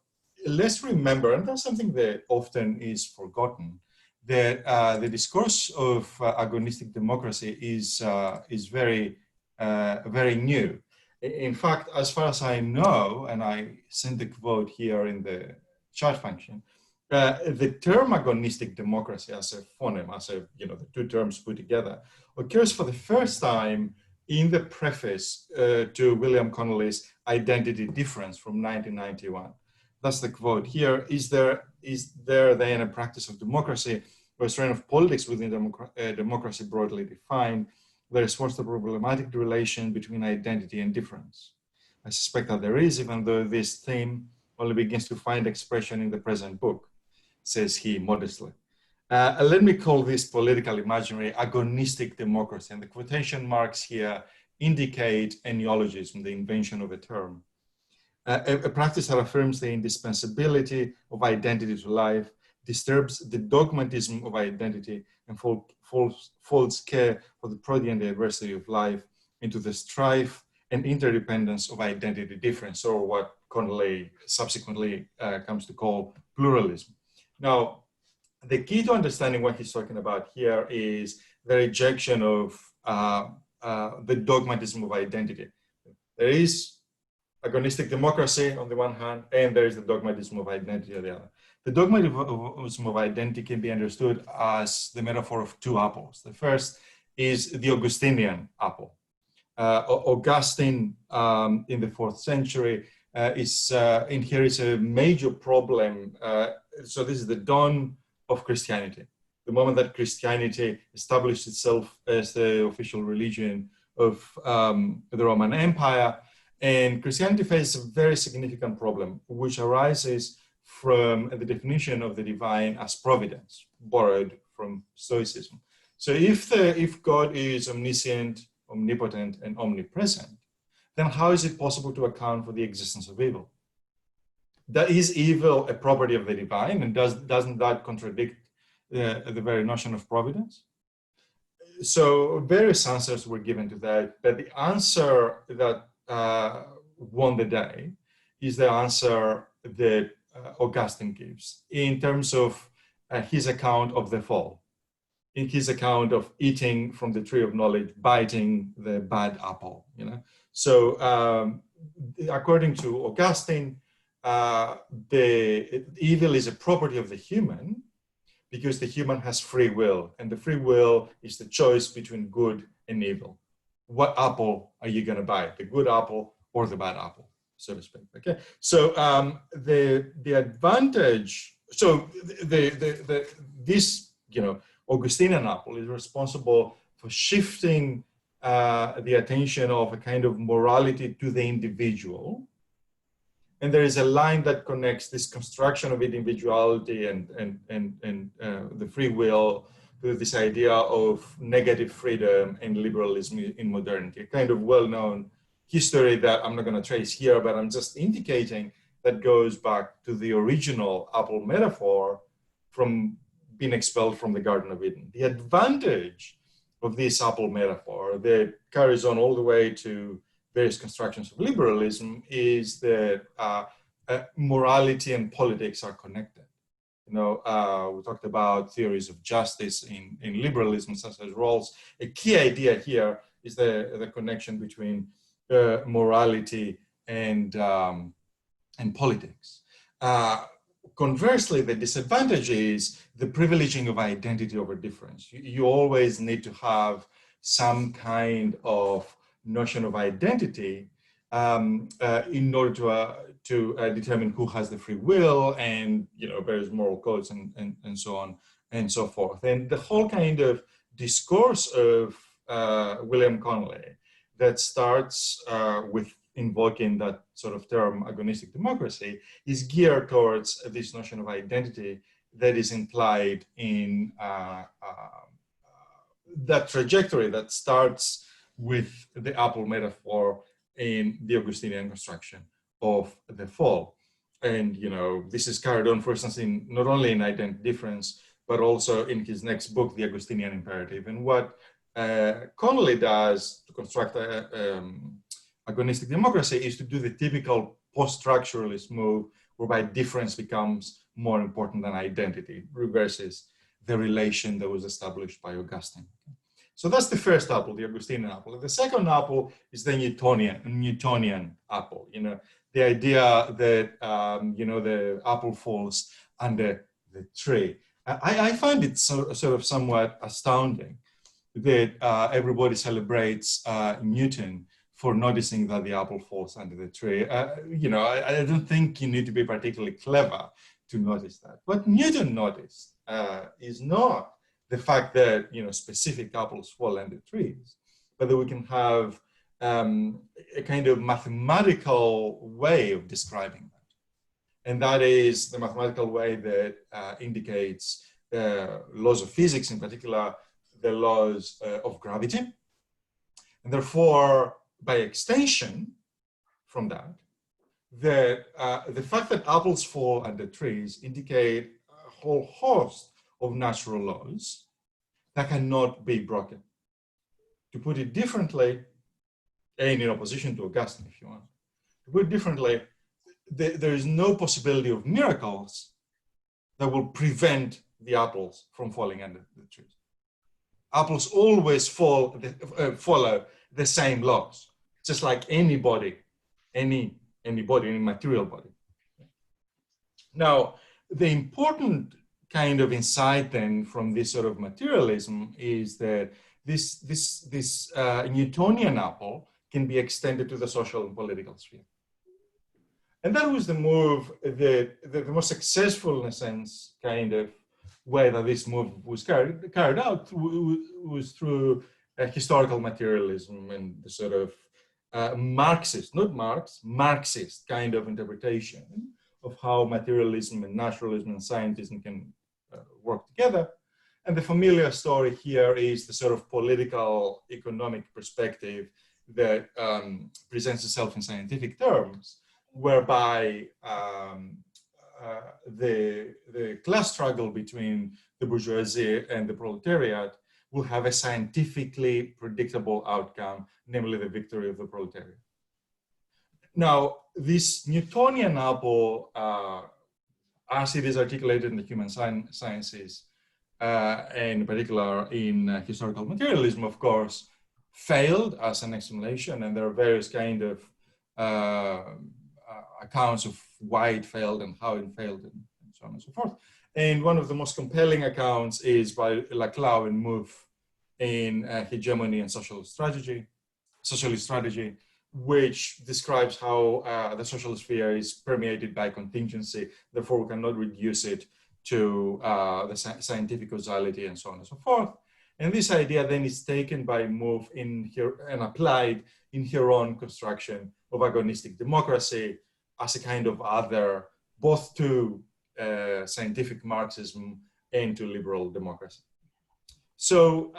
let's remember, and that's something that often is forgotten, that the discourse of agonistic democracy is very, very new. In fact, as far as I know, and I sent the quote here in the chat function, the term agonistic democracy as a phoneme, as the two terms put together, occurs for the first time in the preface to William Connolly's Identity Difference from 1991. That's the quote here. Is there then a practice of democracy or a strain of politics within democracy broadly defined that responds to the problematic relation between identity and difference? I suspect that there is, even though this theme only begins to find expression in the present book, says he modestly. Let me call this political imaginary agonistic democracy, and the quotation marks here indicate a neologism, the invention of a term. A practice that affirms the indispensability of identity to life, disturbs the dogmatism of identity, and folds care for the prodigy and the adversity of life into the strife and interdependence of identity difference, or what Connolly subsequently comes to call pluralism. Now, the key to understanding what he's talking about here is the rejection of the dogmatism of identity. There is agonistic democracy on the one hand, and there is the dogmatism of identity on the other. The dogmatism of identity can be understood as the metaphor of two apples. The first is the Augustinian apple. Augustine in the 4th century inherits a major problem. So this is the dawn of Christianity, the moment that Christianity established itself as the official religion of the Roman Empire. And Christianity faces a very significant problem, which arises from the definition of the divine as providence, borrowed from Stoicism. So if God is omniscient, omnipotent, and omnipresent, then how is it possible to account for the existence of evil? that is evil a property of the divine, and doesn't that contradict the very notion of providence? So various answers were given to that, but the answer that won the day is the answer that Augustine gives in terms of his account of the fall, in his account of eating from the tree of knowledge, biting the bad apple, you know. So according to Augustine, the evil is a property of the human because the human has free will, and the free will is the choice between good and evil. What apple are you going to buy, the good apple or the bad apple, so to speak? Okay, so the advantage, so this, you know, Augustinian apple is responsible for shifting the attention of a kind of morality to the individual. And there is a line that connects this construction of individuality and the free will to this idea of negative freedom and liberalism in modernity. A kind of well-known history that I'm not going to trace here, but I'm just indicating that goes back to the original apple metaphor from being expelled from the Garden of Eden. The advantage of this apple metaphor that carries on all the way to various constructions of liberalism is that morality and politics are connected. You know, we talked about theories of justice in liberalism, such as Rawls. A key idea here is the connection between morality and politics. Conversely, the disadvantage is the privileging of identity over difference. You always need to have some kind of notion of identity in order to determine who has the free will and, you know, various moral codes and so on and so forth. And the whole kind of discourse of William Connolly that starts with invoking that sort of term agonistic democracy is geared towards this notion of identity that is implied in that trajectory that starts with the apple metaphor in the Augustinian construction of the fall. And, you know, this is carried on, for instance, in not only in Identity Difference, but also in his next book, The Augustinian Imperative. And what Connolly does to construct agonistic democracy is to do the typical post-structuralist move whereby difference becomes more important than identity, reverses the relation that was established by Augustine. So that's the first apple, the Augustinian apple. The second apple is the Newtonian apple. You know, the idea that you know, the apple falls under the tree. I find it sort of somewhat astounding that everybody celebrates Newton for noticing that the apple falls under the tree. You know, I don't think you need to be particularly clever to notice that. What Newton noticed is not the fact that, you know, specific apples fall under trees, but that we can have a kind of mathematical way of describing that. And that is the mathematical way that indicates laws of physics, in particular, the laws of gravity. And therefore, by extension from that, the fact that apples fall under trees indicate a whole host of natural laws that cannot be broken. To put it differently, and in opposition to Augustine, if you want, to put it differently, there is no possibility of miracles that will prevent the apples from falling under the trees. Apples always follow the same laws, just like anybody, any material body. Now, the important kind of insight then from this sort of materialism is that this Newtonian apple can be extended to the social and political sphere. And that was the move, the most successful, in a sense, kind of way that this move was carried out was through historical materialism and the sort of Marxist, not Marx, Marxist kind of interpretation of how materialism and naturalism and scientism can work together. And the familiar story here is the sort of political economic perspective that presents itself in scientific terms whereby the class struggle between the bourgeoisie and the proletariat will have a scientifically predictable outcome, namely the victory of the proletariat. Now, this Newtonian apple, as it is articulated in the human sciences, and in particular in historical materialism, of course, failed as an explanation, and there are various kind of accounts of why it failed and how it failed, and so on and so forth. And one of the most compelling accounts is by Laclau and Mouffe in Hegemony and Socialist Strategy, which describes how the social sphere is permeated by contingency, therefore we cannot reduce it to the scientific causality and so on and so forth. And this idea then is taken by Mouffe and applied in her own construction of agonistic democracy as a kind of other, both to scientific Marxism and to liberal democracy. So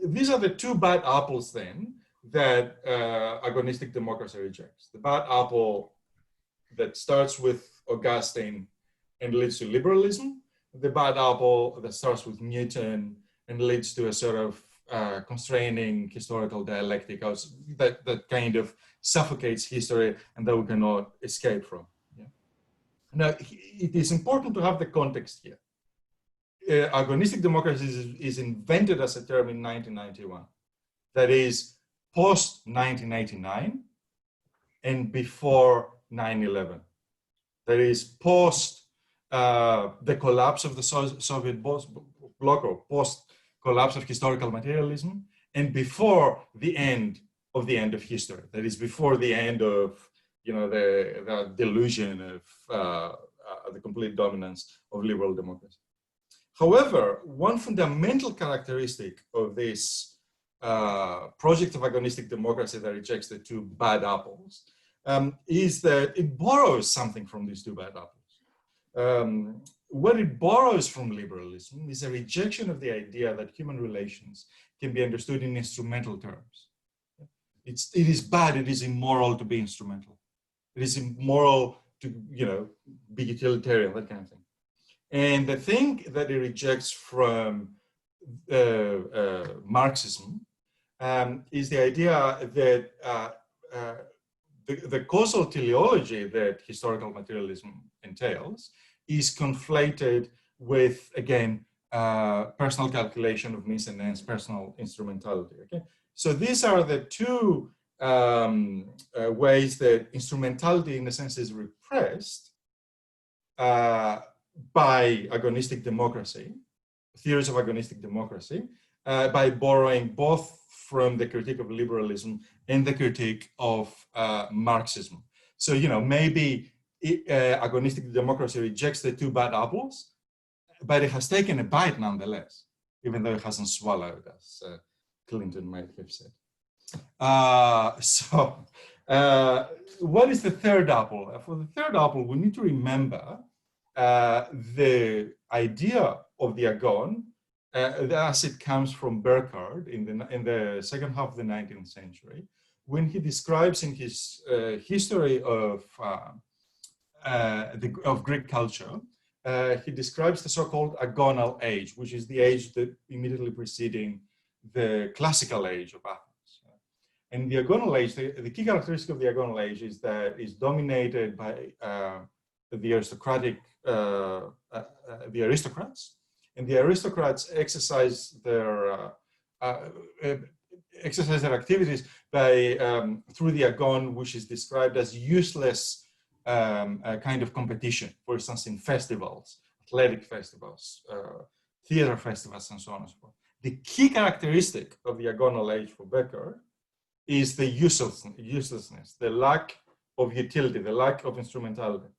these are the two bad apples then that agonistic democracy rejects. The bad apple that starts with Augustine and leads to liberalism, the bad apple that starts with Newton and leads to a sort of constraining historical dialectic that kind of suffocates history and that we cannot escape from. Yeah? Now, it is important to have the context here. Agonistic democracy is invented as a term in 1991. That is post-1989 and before 9/11. That is post the collapse of the Soviet bloc, or post-collapse of historical materialism, and before the end of history. That is before the end of, you know, the delusion of the complete dominance of liberal democracy. However, one fundamental characteristic of this project of agonistic democracy that rejects the two bad apples is that it borrows something from these two bad apples. What it borrows from liberalism is a rejection of the idea that human relations can be understood in instrumental terms. It is bad, it is immoral to be instrumental. It is immoral to, you know, be utilitarian, that kind of thing. And the thing that it rejects from Marxism is the idea that the causal teleology that historical materialism entails is conflated with, again, personal calculation of means and ends, personal instrumentality. Okay, so these are the two ways that instrumentality, in a sense, is repressed by agonistic democracy, theories of agonistic democracy, by borrowing both from the critique of liberalism and the critique of Marxism. So, you know, maybe agonistic democracy rejects the two bad apples, but it has taken a bite nonetheless, even though it hasn't swallowed, as Clinton might have said. What is the third apple? For the third apple, we need to remember the idea of the agon as it comes from Burckhardt in the second half of the 19th century, when he describes in his history of Greek culture, he describes the so-called agonal age, which is the age that immediately preceding the classical age of Athens. And the agonal age, the key characteristic of the agonal age is that it's dominated by the aristocratic, the aristocrats, and the aristocrats exercise their activities by through the agon, which is described as useless kind of competition. For instance, in festivals, athletic festivals, theater festivals, and so on and so forth. The key characteristic of the agonal age for Becker is the uselessness, the lack of utility, the lack of instrumentality.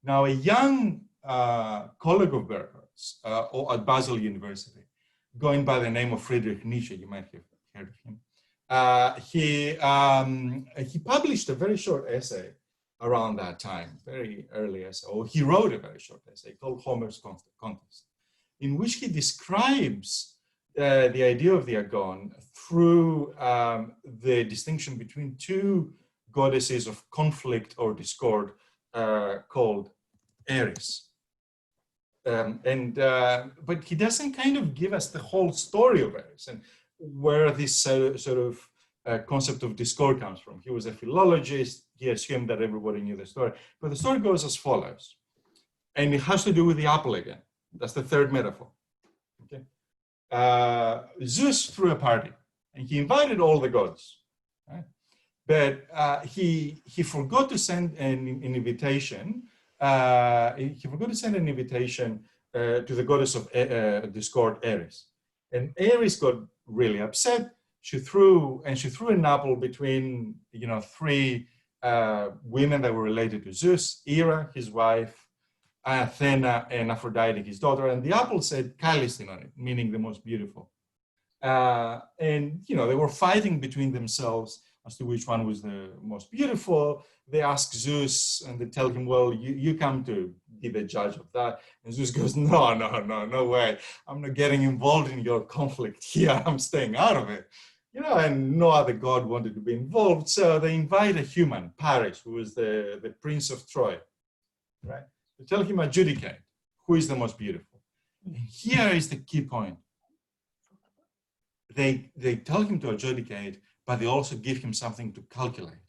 Now, a young colleague of Burckhardt's at Basel University, going by the name of Friedrich Nietzsche, you might have heard of him, he published a very short essay around that time, very early essay, or he wrote a very short essay called Homer's Contest, in which he describes the idea of the agon through the distinction between two goddesses of conflict or discord called Ares. But he doesn't kind of give us the whole story of Ares and where this sort of concept of discord comes from. He was a philologist. He assumed that everybody knew the story. But the story goes as follows. And it has to do with the apple again. That's the third metaphor. Okay. Zeus threw a party and he invited all the gods. Right? But he forgot to send an invitation. He forgot to send an invitation to the goddess of discord, Ares. And Ares got really upset. She threw an apple between, three women that were related to Zeus: Hera, his wife, Athena, and Aphrodite, his daughter. And the apple said Callistin on it, meaning the most beautiful. And they were fighting between themselves as to which one was the most beautiful. They ask Zeus and they tell him, well, you come to be the judge of that. And Zeus goes, no way. I'm not getting involved in your conflict here. I'm staying out of it. And no other god wanted to be involved. So they invite a human, Paris, who was the prince of Troy, right? To tell him adjudicate who is the most beautiful. And here is the key point. They tell him to adjudicate, but they also give him something to calculate.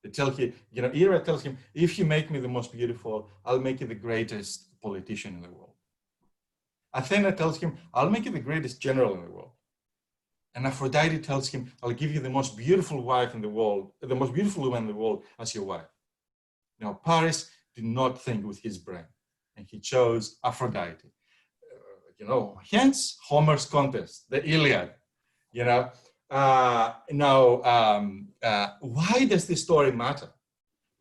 They tell him, Hera tells him, if you make me the most beautiful, I'll make you the greatest politician in the world. Athena tells him, I'll make you the greatest general in the world. And Aphrodite tells him, I'll give you the most beautiful wife in the world, the most beautiful woman in the world as your wife. Now, Paris did not think with his brain, and he chose Aphrodite. Hence Homer's contest, the Iliad. Why does this story matter?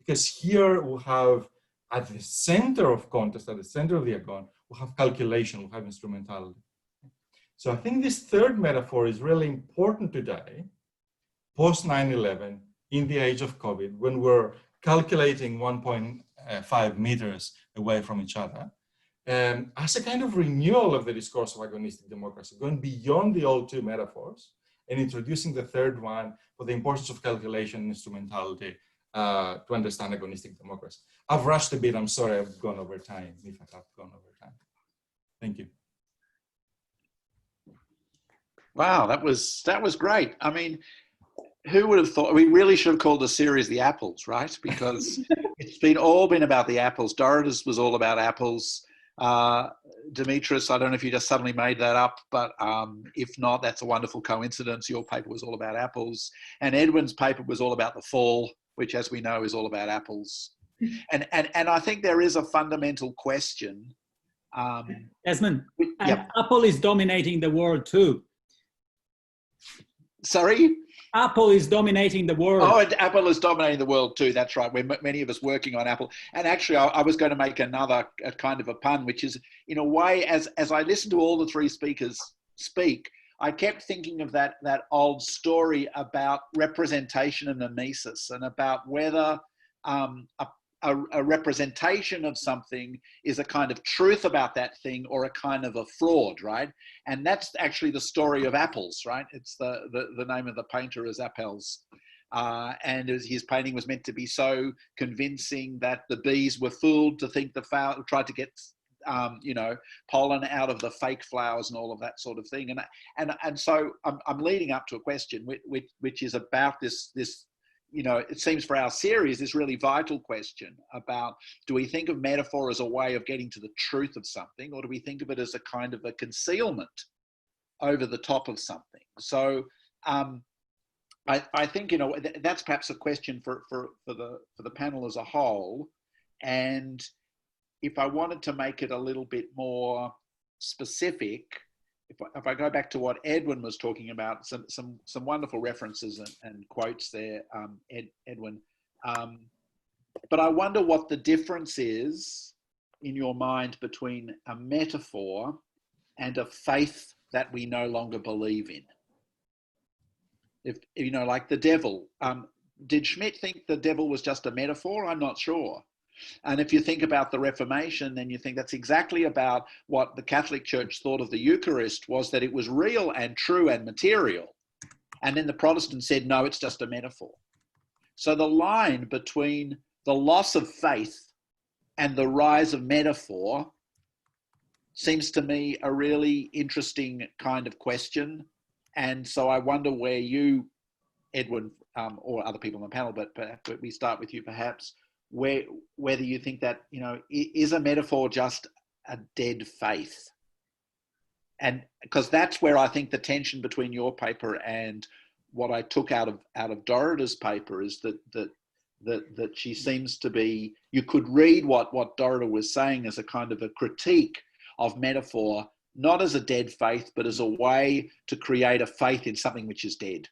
Because here we have, at the center of contest, at the center of the agon, we have calculation, we have instrumentality. So I think this third metaphor is really important today, post 9/11, in the age of COVID, when we're calculating 1.5 meters away from each other, as a kind of renewal of the discourse of agonistic democracy, going beyond the old two metaphors and introducing the third one for the importance of calculation and instrumentality to understand agonistic democracy. I've rushed a bit. I'm sorry I've gone over time, if I have gone over time. Thank you. Wow, that was great. I mean, who would have thought? We really should have called the series The Apples, right? Because it's all been about the apples. Doridus was all about apples. Demetrius, I don't know if you just suddenly made that up, but if not, that's a wonderful coincidence. Your paper was all about apples. And Edwin's paper was all about the fall, which, as we know, is all about apples. And I think there is a fundamental question. Desmond, yep. Apple is dominating the world too. Sorry? Apple is dominating the world. Oh, and Apple is dominating the world too. That's right. We're many of us working on Apple. And actually, I was going to make another kind of a pun, which is, in a way, as I listened to all the three speakers speak, I kept thinking of that old story about representation and mimesis, and about whether a representation of something is a kind of truth about that thing or a kind of a fraud, right? And that's actually the story of apples, right? It's the name of the painter is Appels. And his painting was meant to be so convincing that the bees were fooled to think tried to get pollen out of the fake flowers and all of that sort of thing. And so I'm leading up to a question which is about this, it seems for our series, this really vital question about, do we think of metaphor as a way of getting to the truth of something, or do we think of it as a kind of a concealment over the top of something? So I think, that's perhaps a question for the panel as a whole. And if I wanted to make it a little bit more specific, if I go back to what Edwin was talking about, some wonderful references and quotes there, Edwin. But I wonder what the difference is in your mind between a metaphor and a faith that we no longer believe in. If like the devil, did Schmidt think the devil was just a metaphor? I'm not sure. And if you think about the Reformation, then you think that's exactly about what the Catholic Church thought of the Eucharist, was that it was real and true and material. And then the Protestants said, no, it's just a metaphor. So the line between the loss of faith and the rise of metaphor seems to me a really interesting kind of question. And so I wonder where you, Edwin, or other people on the panel, but we start with you perhaps, whether you think that, you know, is a metaphor just a dead faith? And because that's where I think the tension between your paper and what I took out of Dorita's paper is that she seems to be, you could read what Dorita was saying as a kind of a critique of metaphor, not as a dead faith, but as a way to create a faith in something which is dead.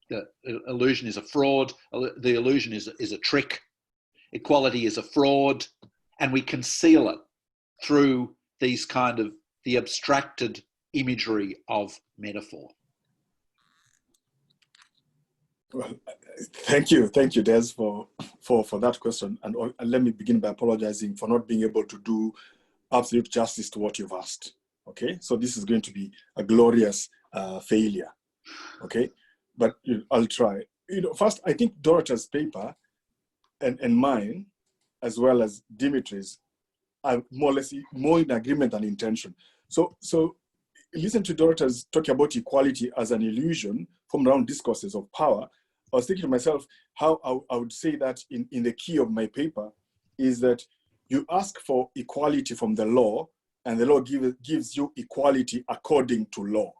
The illusion is a fraud. The illusion is a trick. Equality is a fraud, and we conceal it through these kind of the abstracted imagery of metaphor. Well, thank you, Des, for that question. And let me begin by apologizing for not being able to do absolute justice to what you've asked. Okay, so this is going to be a glorious failure. Okay, but I'll try. You know, first, I think Dorita's paper and mine, as well as Dimitri's, are more or less more in agreement than intention. So listen to Dorita's talking about equality as an illusion from around discourses of power. I was thinking to myself how I would say that in the key of my paper is that you ask for equality from the law, and the law gives you equality according to law.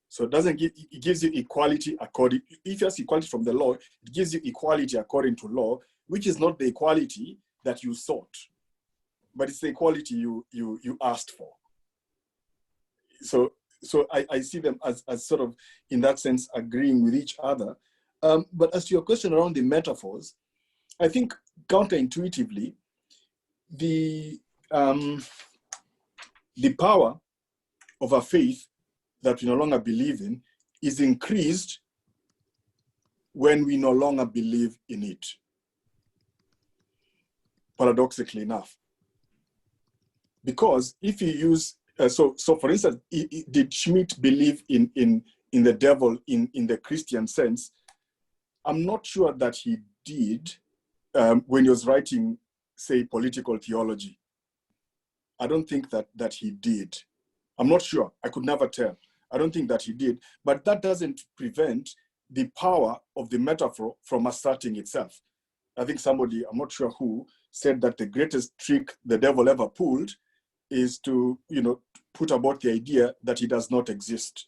So it gives you equality according, if you ask equality from the law, it gives you equality according to law, which is not the equality that you sought, but it's the equality you asked for. So I see them as sort of, in that sense, agreeing with each other. But as to your question around the metaphors, I think counterintuitively, the power of a faith that we no longer believe in is increased when we no longer believe in it, paradoxically enough. Because if you use, so for instance, did Schmitt believe in the devil in the Christian sense? I'm not sure that he did when he was writing, say, political theology. I don't think that he did. I'm not sure. I could never tell. I don't think that he did. But that doesn't prevent the power of the metaphor from asserting itself. I think somebody, I'm not sure who, said that the greatest trick the devil ever pulled is to, put about the idea that he does not exist.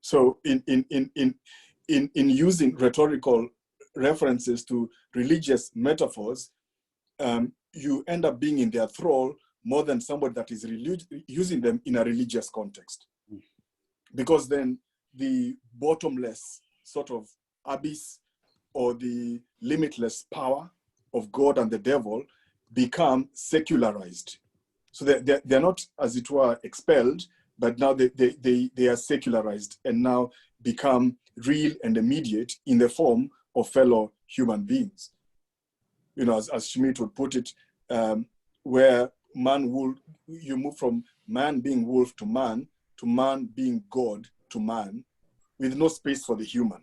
So in using rhetorical references to religious metaphors, you end up being in their thrall more than somebody that is using them in a religious context. Because then the bottomless sort of abyss or the limitless power of God and the devil become secularized. So they're not, as it were, expelled, but now they are secularized and now become real and immediate in the form of fellow human beings. As Schmitt would put it, where you move from man being wolf to man being God to man, with no space for the human.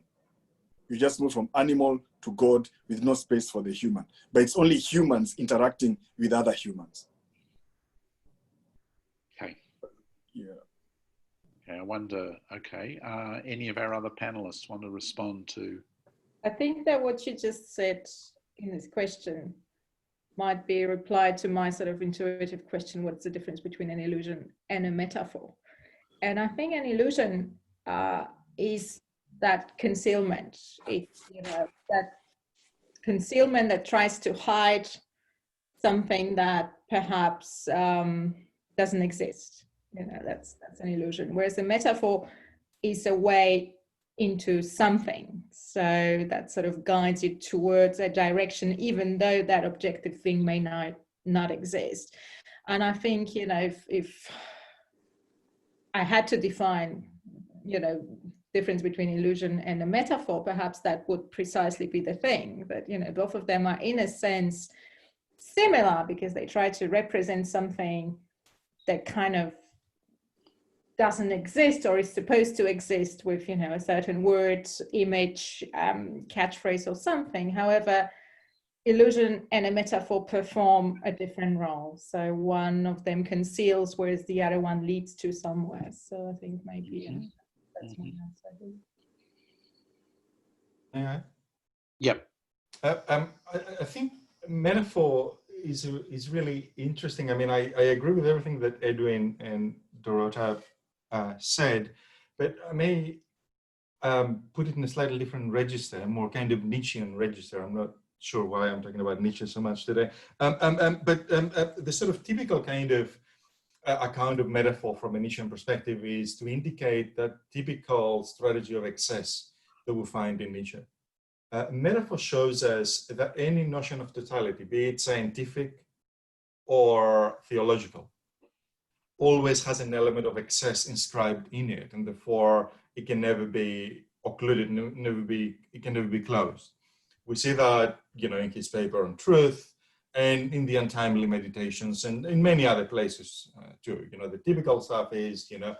You just move from animal to God with no space for the human. But it's only humans interacting with other humans. Okay. Yeah. Okay, I wonder, any of our other panelists want to respond to? I think that what you just said in this question might be a reply to my sort of intuitive question, what's the difference between an illusion and a metaphor? And I think an illusion is that concealment. It's that concealment that tries to hide something that perhaps doesn't exist. That's an illusion. Whereas a metaphor is a way into something. So that sort of guides you towards a direction, even though that objective thing may not exist. And I think, if I had to define, difference between illusion and a metaphor, perhaps that would precisely be the thing. But, both of them are in a sense similar because they try to represent something that kind of doesn't exist or is supposed to exist with, you know, a certain word, image, catchphrase or something. However, illusion and a metaphor perform a different role. So one of them conceals, whereas the other one leads to somewhere. So I think maybe that's my answer. Yeah. Yep. I think metaphor is really interesting. I mean, I agree with everything that Edwin and Dorota said, but I may put it in a slightly different register, a more kind of Nietzschean register. I'm not sure why I'm talking about Nietzsche so much today. But the sort of typical kind of account of metaphor from a Nietzschean perspective is to indicate that typical strategy of excess that we find in Nietzsche. Metaphor shows us that any notion of totality, be it scientific or theological, always has an element of excess inscribed in it, and therefore it can never be occluded, it can never be closed. We see that, you know, in his paper on truth and in the Untimely Meditations and in many other places too. You know, the typical stuff is, you know,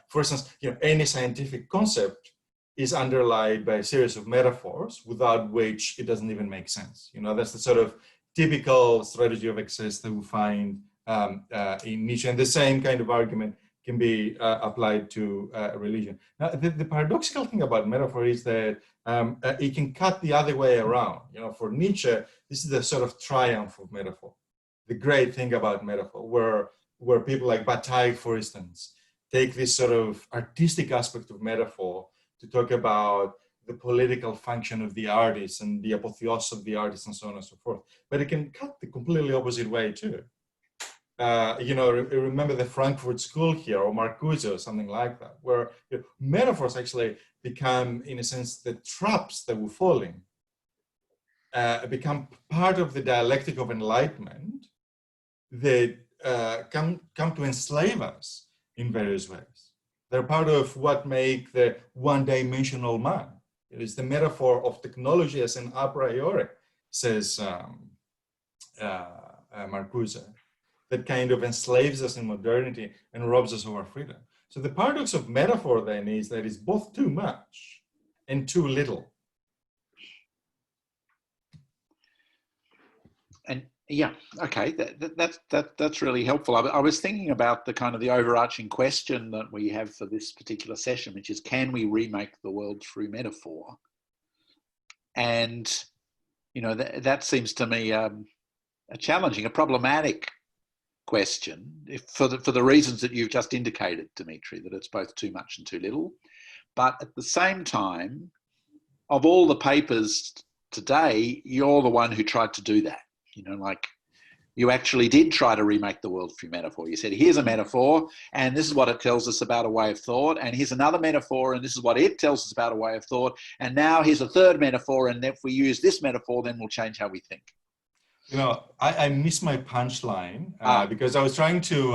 for instance, you know, any scientific concept is underlined by a series of metaphors without which it doesn't even make sense. You know, that's the sort of typical strategy of excess that we find in Nietzsche. And the same kind of argument can be applied to religion. Now, the paradoxical thing about metaphor is that it can cut the other way around. You know, for Nietzsche, this is the sort of triumph of metaphor. The great thing about metaphor, where people like Bataille, for instance, take this sort of artistic aspect of metaphor to talk about the political function of the artist and the apotheosis of the artist and so on and so forth. But it can cut the completely opposite way too. You know, remember the Frankfurt School here, or Marcuse, or something like that, where, you know, metaphors actually become, in a sense, the traps that we fall in, become part of the dialectic of enlightenment that come to enslave us in various ways. They're part of what make the one-dimensional man. It is the metaphor of technology as an a priori, says Marcuse, that kind of enslaves us in modernity and robs us of our freedom. So the paradox of metaphor then is that it's both too much and too little. And yeah, okay, that's really helpful. I was thinking about the kind of the overarching question that we have for this particular session, which is, can we remake the world through metaphor? And, you know, that seems to me a challenging, a problematic question, for the reasons that you've just indicated, Dimitri, that it's both too much and too little. But at the same time, of all the papers today, you're the one who tried to do that. You know, like, you actually did try to remake the world through metaphor. You said, here's a metaphor, and this is what it tells us about a way of thought, and here's another metaphor, and this is what it tells us about a way of thought, and now here's a third metaphor, and if we use this metaphor, then we'll change how we think. You know, I missed my punchline because I was trying to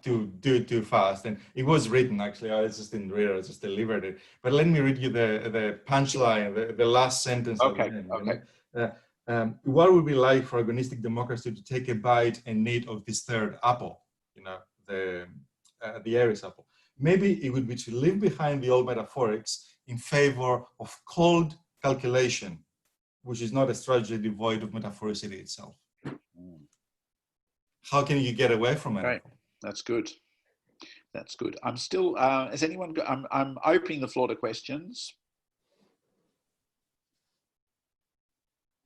do it too fast, and it was written, actually. I just didn't read it, I just delivered it. But let me read you the punchline, the last sentence. Okay, at the end, okay. You know? What would it be like for agonistic democracy to take a bite and eat of this third apple, you know, the Aries apple? Maybe it would be to leave behind the old metaphorics in favor of cold calculation, which is not a strategy devoid of metaphoricity itself. How can you get away from it? Right, that's good. That's good. I'm still, has anyone got, I'm opening the floor to questions.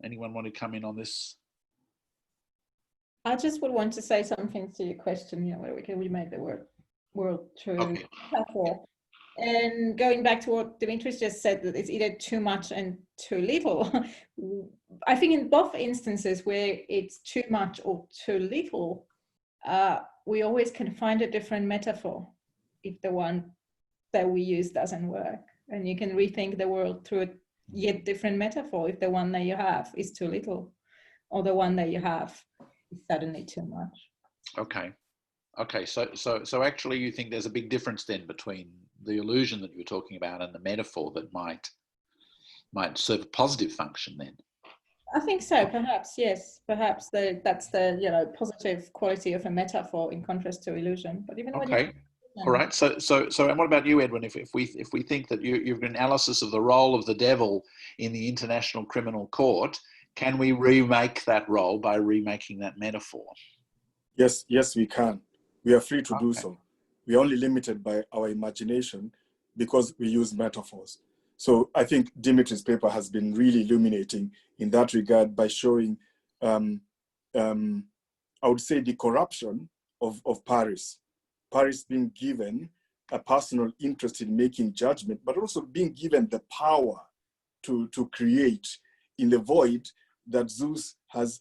Anyone want to come in on this? I just would want to say something to your question, you know, where we can remake the world through metaphor. And going back to what Dimitris just said, that it's either too much and too little. I think in both instances where it's too much or too little, we always can find a different metaphor if the one that we use doesn't work. And you can rethink the world through a yet different metaphor if the one that you have is too little, or the one that you have is suddenly too much. Okay. Okay, so actually you think there's a big difference then between the illusion that you're talking about and the metaphor that might serve a positive function then? I think so, perhaps, yes. Perhaps that's the, you know, positive quality of a metaphor in contrast to illusion. But even when you All right. So, and what about you, Edwin? If we think that you've an analysis of the role of the devil in the International Criminal Court, can we remake that role by remaking that metaphor? Yes, we can. We are free to do Okay. so. We are only limited by our imagination because we use metaphors. So I think Dimitri's paper has been really illuminating in that regard by showing, I would say, the corruption of Paris. Paris being given a personal interest in making judgment, but also being given the power to create in the void that Zeus has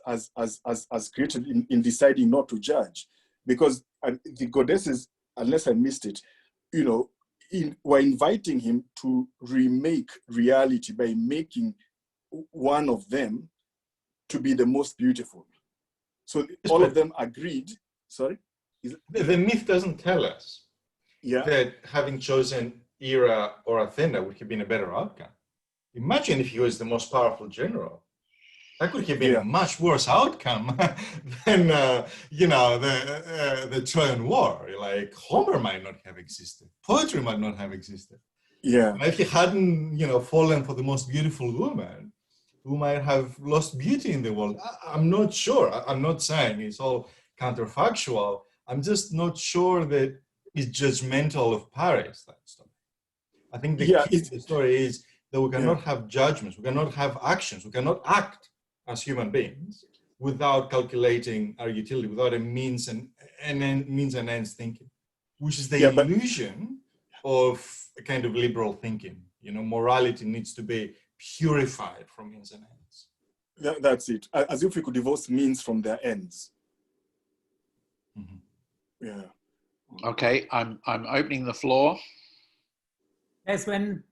created in deciding not to judge. Because the goddesses, unless I missed it, were inviting him to remake reality by making one of them to be the most beautiful. So all of them agreed. Sorry? The myth doesn't tell us that having chosen Hera or Athena would have been a better outcome. Imagine if he was the most powerful general. That could have been a much worse outcome than, the Trojan War. Like, Homer might not have existed. Poetry might not have existed. Yeah. And if he hadn't, fallen for the most beautiful woman, who might have lost beauty in the world. I'm not sure. I'm not saying it's all counterfactual. I'm just not sure that it's judgmental of Paris, that story. I think the key to the story is that we cannot have judgments, we cannot have actions, we cannot act as human beings without calculating our utility, without a means and ends thinking, which is the illusion of a kind of liberal thinking. Morality needs to be purified from means and ends. That's it. As if we could divorce means from their ends. Mm-hmm. Yeah. Okay, I'm opening the floor. Yes, when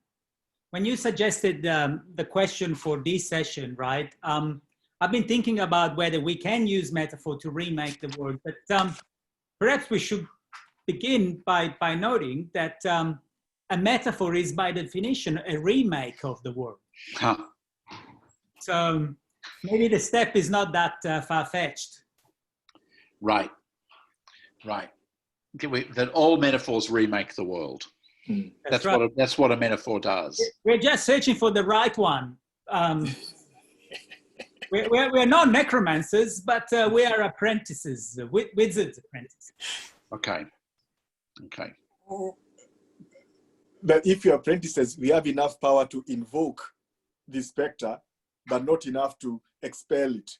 you suggested the question for this session, right? I've been thinking about whether we can use metaphor to remake the world, but perhaps we should begin by noting that a metaphor is by definition a remake of the world. Huh. So maybe the step is not that far-fetched. Right. That all metaphors remake the world. That's right. That's what a metaphor does. We're just searching for the right one. We're not necromancers, but we are apprentices, wizards apprentices. Okay. But if you're apprentices, we have enough power to invoke the spectre, but not enough to expel it,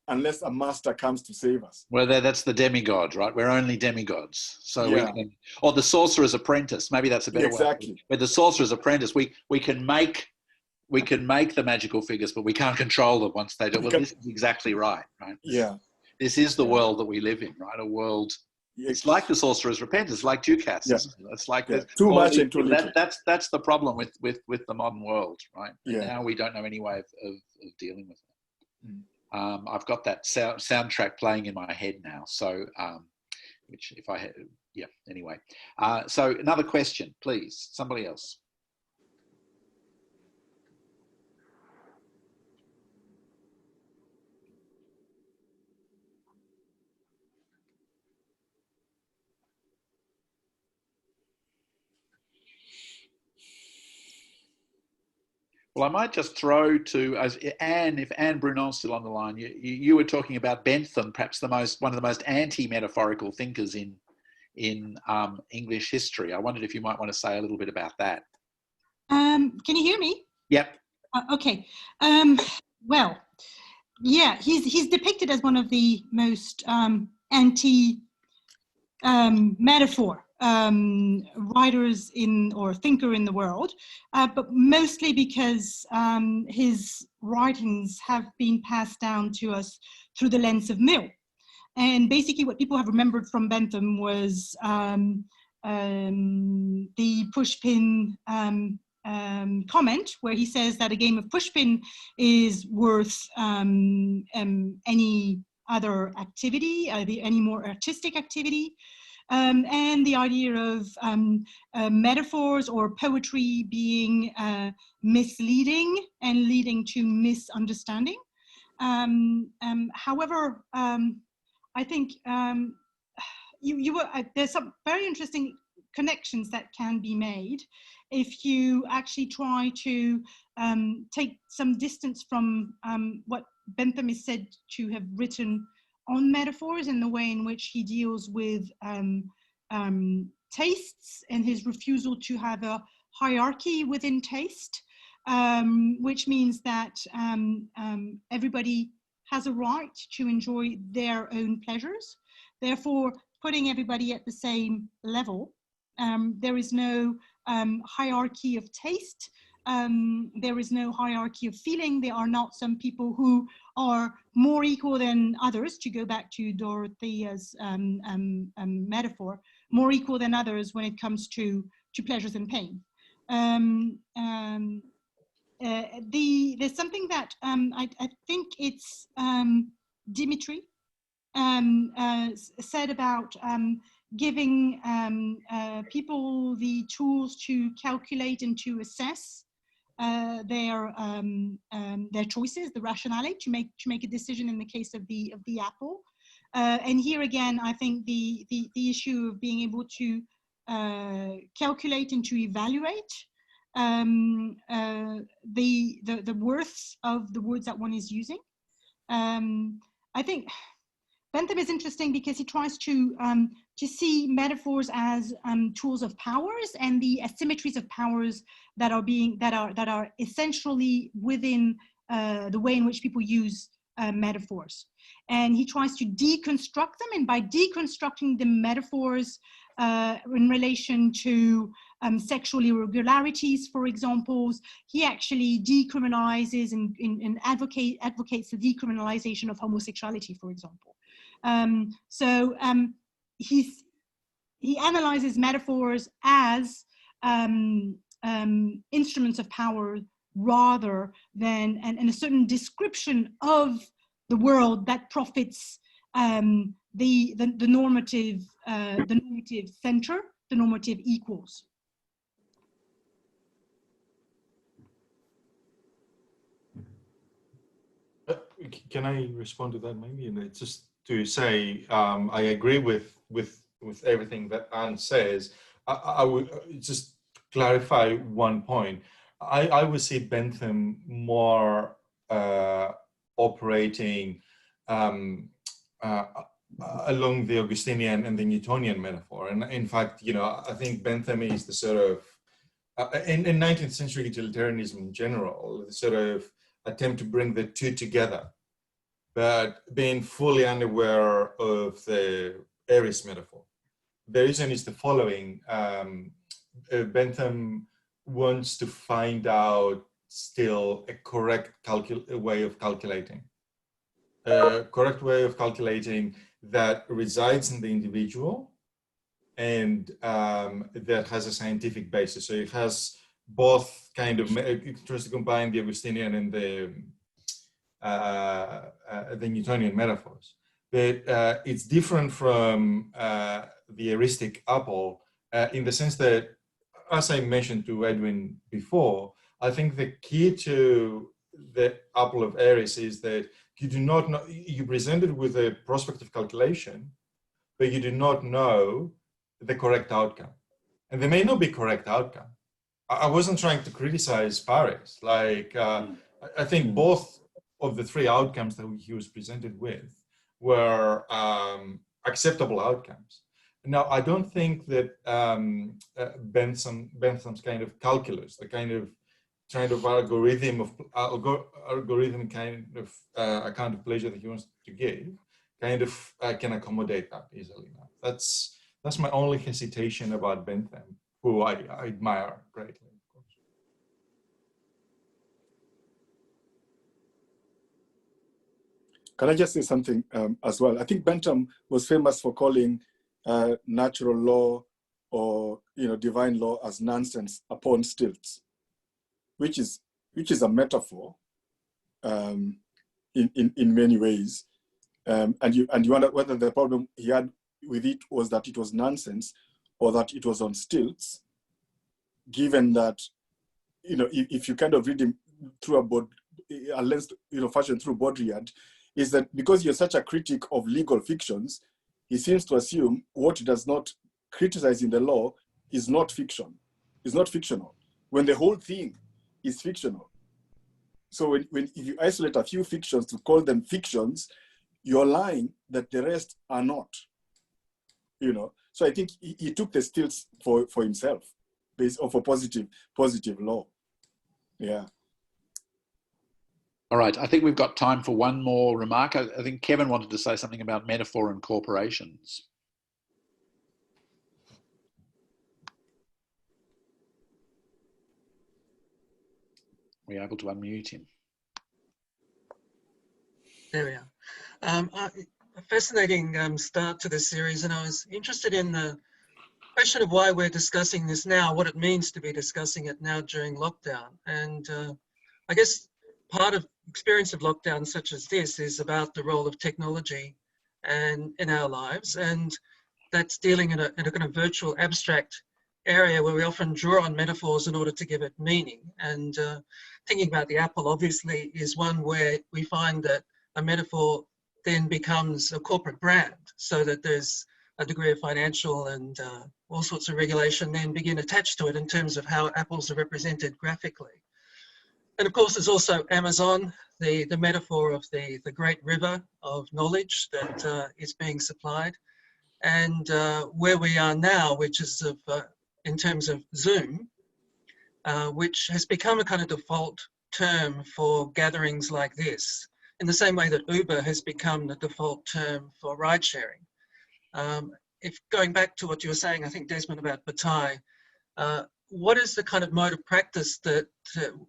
unless a master comes to save us. Well, that's the demigod, right? We're only demigods. So we can, or the sorcerer's apprentice. Maybe that's a better exactly. way. With the sorcerer's apprentice, we can make the magical figures, but we can't control them once they do. Well, this is exactly right? Yeah. This is the world that we live in, right? A world. It's like the sorcerer's apprentice, like Ducas. Yeah. It's like too much and too little. That's the problem with the modern world, right? Yeah. And now we don't know any way of dealing with it. I've got that soundtrack playing in my head now. So, which if I had, anyway. So another question, please. Somebody else. Well, I might just throw to Anne, if Anne Brunon's still on the line. You were talking about Bentham, perhaps one of the most anti-metaphorical thinkers in English history. I wondered if you might want to say a little bit about that. Can you hear me? Yep. Okay. Well, yeah, he's depicted as one of the most anti-metaphor writers or thinker in the world, but mostly because his writings have been passed down to us through the lens of Mill. And basically what people have remembered from Bentham was the pushpin comment, where he says that a game of pushpin is worth any other activity, any more artistic activity. And the idea of metaphors or poetry being misleading and leading to misunderstanding. However, I think there's some very interesting connections that can be made if you actually try to take some distance from what Bentham is said to have written on metaphors and the way in which he deals with tastes and his refusal to have a hierarchy within taste, which means that everybody has a right to enjoy their own pleasures. Therefore, putting everybody at the same level. There is no hierarchy of taste. There is no hierarchy of feeling. There are not some people who are more equal than others, to go back to Dorothea's metaphor, more equal than others when it comes to pleasures and pain. There's something that I think it's Dimitri said about giving people the tools to calculate and to assess their choices, the rationale, to make a decision in the case of the apple. And here again, I think the issue of being able to calculate and to evaluate the worth of the words that one is using. I think Bentham is interesting because he tries to see metaphors as tools of powers and the asymmetries of powers that are essentially within the way in which people use metaphors. And he tries to deconstruct them, and by deconstructing the metaphors in relation to sexual irregularities, for example, he actually decriminalizes and advocates the decriminalization of homosexuality, for example. He analyzes metaphors as instruments of power rather than and a certain description of the world that profits the normative center, the normative equals. Can I respond to that maybe? And it's just to say I agree with everything that Anne says. I would just clarify one point. I would see Bentham more operating along the Augustinian and the Newtonian metaphor. And in fact, I think Bentham is the sort of, in 19th century utilitarianism in general, the sort of attempt to bring the two together, but being fully unaware of the Aries metaphor. The reason is the following. Bentham wants to find out still a correct way of calculating. A correct way of calculating that resides in the individual and that has a scientific basis. So it has both kind of, it tries to combine the Augustinian and the Newtonian metaphors. But it's different from the heuristic apple in the sense that, as I mentioned to Edwin before, I think the key to the apple of Aries is that you do not know, you presented with a prospect of calculation, but you do not know the correct outcome. And there may not be correct outcome. I wasn't trying to criticize Paris. Like, I think both of the three outcomes that he was presented with were acceptable outcomes. Now, I don't think that Bentham's kind of calculus, the kind of algorithm kind of account of pleasure that he wants to give, kind of can accommodate that easily enough. That's my only hesitation about Bentham, who I admire greatly, of course. Can I just say something as well? I think Bentham was famous for calling natural law or divine law as nonsense upon stilts, which is a metaphor in many ways, and you wonder whether the problem he had with it was that it was nonsense or that it was on stilts, given that if you kind of read him through a lens fashion through Baudrillard, is that because you're such a critic of legal fictions, he seems to assume what he does not criticize in the law, is not fiction, is not fictional, when the whole thing is fictional. So if you isolate a few fictions to call them fictions, you're lying that the rest are not. You know, so I think he took the stilts for himself, based off a positive law. Yeah. All right, I think we've got time for one more remark. I think Kevin wanted to say something about metaphor and corporations. Were you able to unmute him? There we are. A fascinating start to this series, and I was interested in the question of why we're discussing this now, what it means to be discussing it now during lockdown. And I guess part of experience of lockdown such as this is about the role of technology and in our lives, and that's dealing in a kind of virtual abstract area where we often draw on metaphors in order to give it meaning. And thinking about the apple obviously is one where we find that a metaphor then becomes a corporate brand, so that there's a degree of financial and all sorts of regulation then begin attached to it in terms of how apples are represented graphically. And of course, there's also Amazon, the metaphor of the great river of knowledge that is being supplied. And where we are now, which is in terms of Zoom, which has become a kind of default term for gatherings like this, in the same way that Uber has become the default term for ride sharing. If going back to what you were saying, I think, Desmond, about Bataille, what is the kind of mode of practice that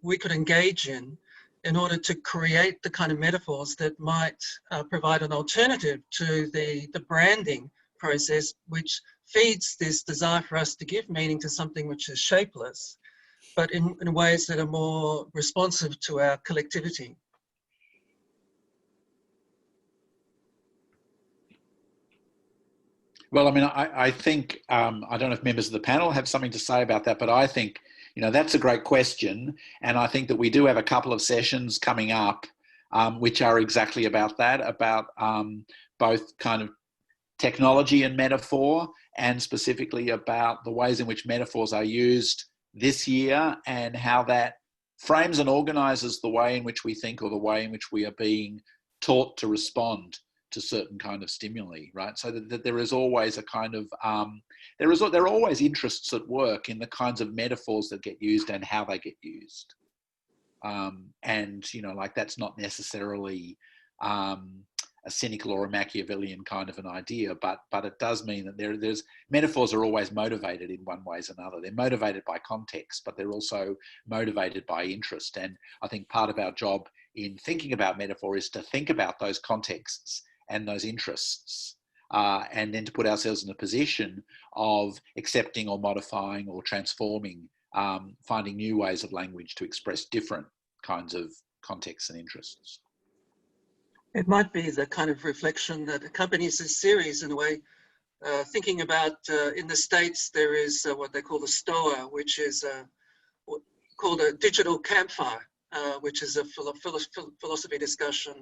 we could engage in order to create the kind of metaphors that might provide an alternative to the branding process, which feeds this desire for us to give meaning to something which is shapeless, but in ways that are more responsive to our collectivity? Well, I mean, I think, I don't know if members of the panel have something to say about that, but I think, you know, that's a great question. And I think that we do have a couple of sessions coming up, which are exactly about that, about both kind of technology and metaphor, and specifically about the ways in which metaphors are used this year and how that frames and organizes the way in which we think, or the way in which we are being taught to respond to certain kind of stimuli, right? So that there is always a kind of, there are always interests at work in the kinds of metaphors that get used and how they get used. And, you know, like that's not necessarily a cynical or a Machiavellian kind of an idea, but it does mean that there's metaphors are always motivated in one way or another. They're motivated by context, but they're also motivated by interest. And I think part of our job in thinking about metaphor is to think about those contexts and those interests, and then to put ourselves in a position of accepting or modifying or transforming, finding new ways of language to express different kinds of contexts and interests. It might be the kind of reflection that accompanies this series in a way, thinking about in the States, there is what they call the STOA, which is called a digital campfire, which is a philosophy discussion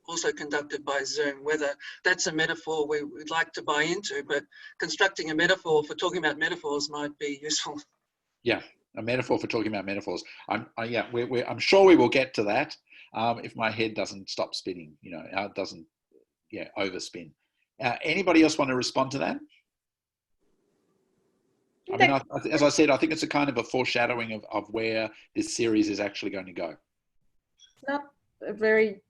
also conducted by Zoom, whether that's a metaphor we would like to buy into, but constructing a metaphor for talking about metaphors might be useful. Yeah, a metaphor for talking about metaphors. I'm sure we will get to that if my head doesn't stop spinning, you know, it doesn't, overspin. Anybody else want to respond to that? I mean, as I said, I think it's a kind of a foreshadowing of where this series is actually going to go. Not a very,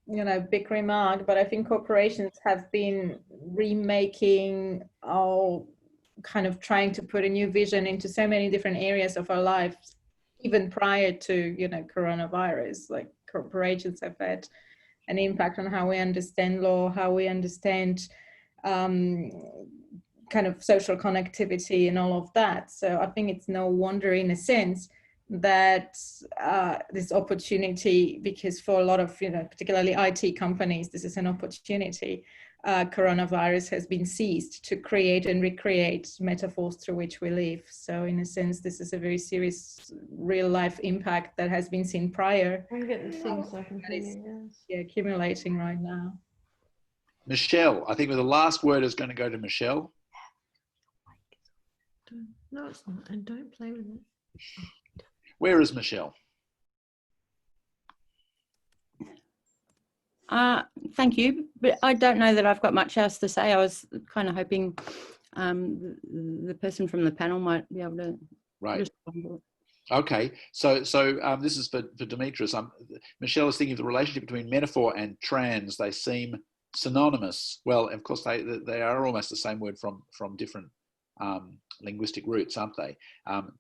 big remark, but I think corporations have been remaking our kind of trying to put a new vision into so many different areas of our lives, even prior to, coronavirus. Like, corporations have had an impact on how we understand law, how we understand kind of social connectivity and all of that. So I think it's no wonder, in a sense, that this opportunity, because for a lot of, particularly IT companies, this is an opportunity. Coronavirus has been seized to create and recreate metaphors through which we live. So in a sense, this is a very serious real life impact that has been seen prior. I'm getting things I can accumulating right now. Michelle, I think the last word is going to go to Michelle. No, it's not. And don't play with it. Where is Michelle? Thank you, but I don't know that I've got much else to say. I was kind of hoping the person from the panel might be able to respond to it. Okay, so this is for Dimitris. Michelle is thinking of the relationship between metaphor and trans. They seem synonymous. Well, of course, they are almost the same word from different linguistic roots, aren't they?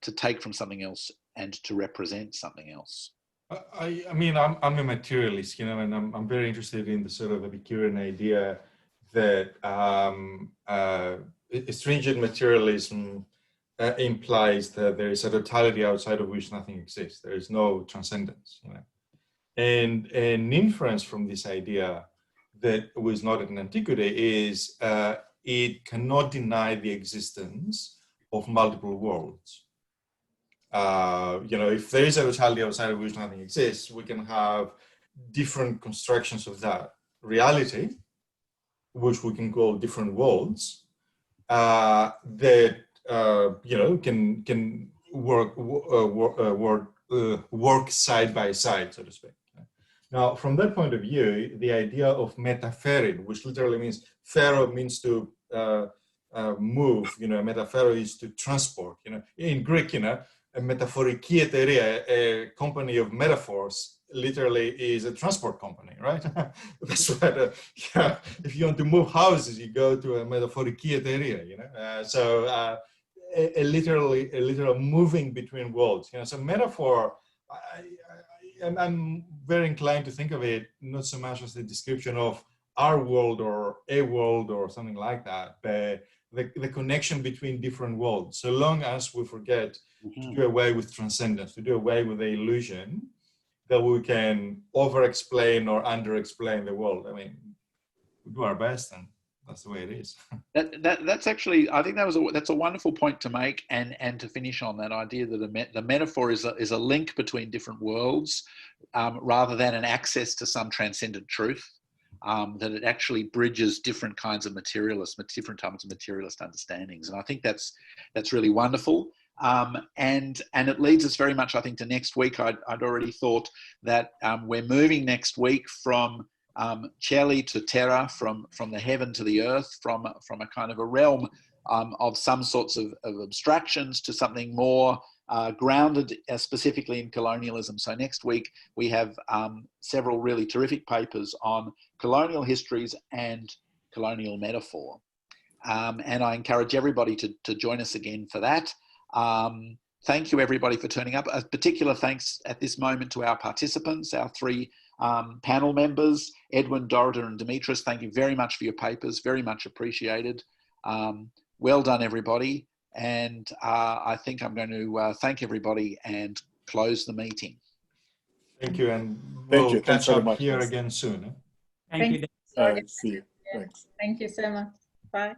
To take from something else and to represent something else. I mean, I'm a materialist, you know, and I'm very interested in the sort of Epicurean idea that stringent materialism implies that there is a totality outside of which nothing exists. There is no transcendence, you know. And an inference from this idea that was noted in antiquity is it cannot deny the existence of multiple worlds. You know, if there is a totality outside of which nothing exists, we can have different constructions of that reality, which we can call different worlds, that you know, can work side by side, so to speak. Now, from that point of view, the idea of metapherin, which literally means phero means to move, you know, metaphero is to transport, you know, in Greek, you know, a metaphoriki eteria, a company of metaphors, literally is a transport company, right? That's what, yeah, if you want to move houses, you go to a metaphoriki eteria, you know? A literal moving between worlds, you know? So metaphor, I'm very inclined to think of it not so much as the description of our world or a world or something like that, but the connection between different worlds. So long as we forget to do away with transcendence, to do away with the illusion that we can over-explain or under-explain the world. I mean, we do our best, and that's the way it is. That's actually, I think that's a wonderful point to make, and to finish on that idea that the metaphor is a link between different worlds, rather than an access to some transcendent truth. That it actually bridges different kinds of different types of materialist understandings, and I think that's really wonderful. And it leads us very much, I think, to next week. I'd already thought that we're moving next week from Celi to terra, from the heaven to the earth, from a kind of a realm of some sorts of abstractions to something more grounded specifically in colonialism. So next week we have several really terrific papers on colonial histories and colonial metaphor. And I encourage everybody to join us again for that. Thank you everybody for turning up. A particular thanks at this moment to our participants, our three panel members, Edwin, Dorota and Dimitris. Thank you very much for your papers, very much appreciated. Well done everybody. And I think I'm going to thank everybody and close the meeting. Thank you, and we'll catch up here again soon. Thank you. See you. Thanks. Thank you so much. Bye.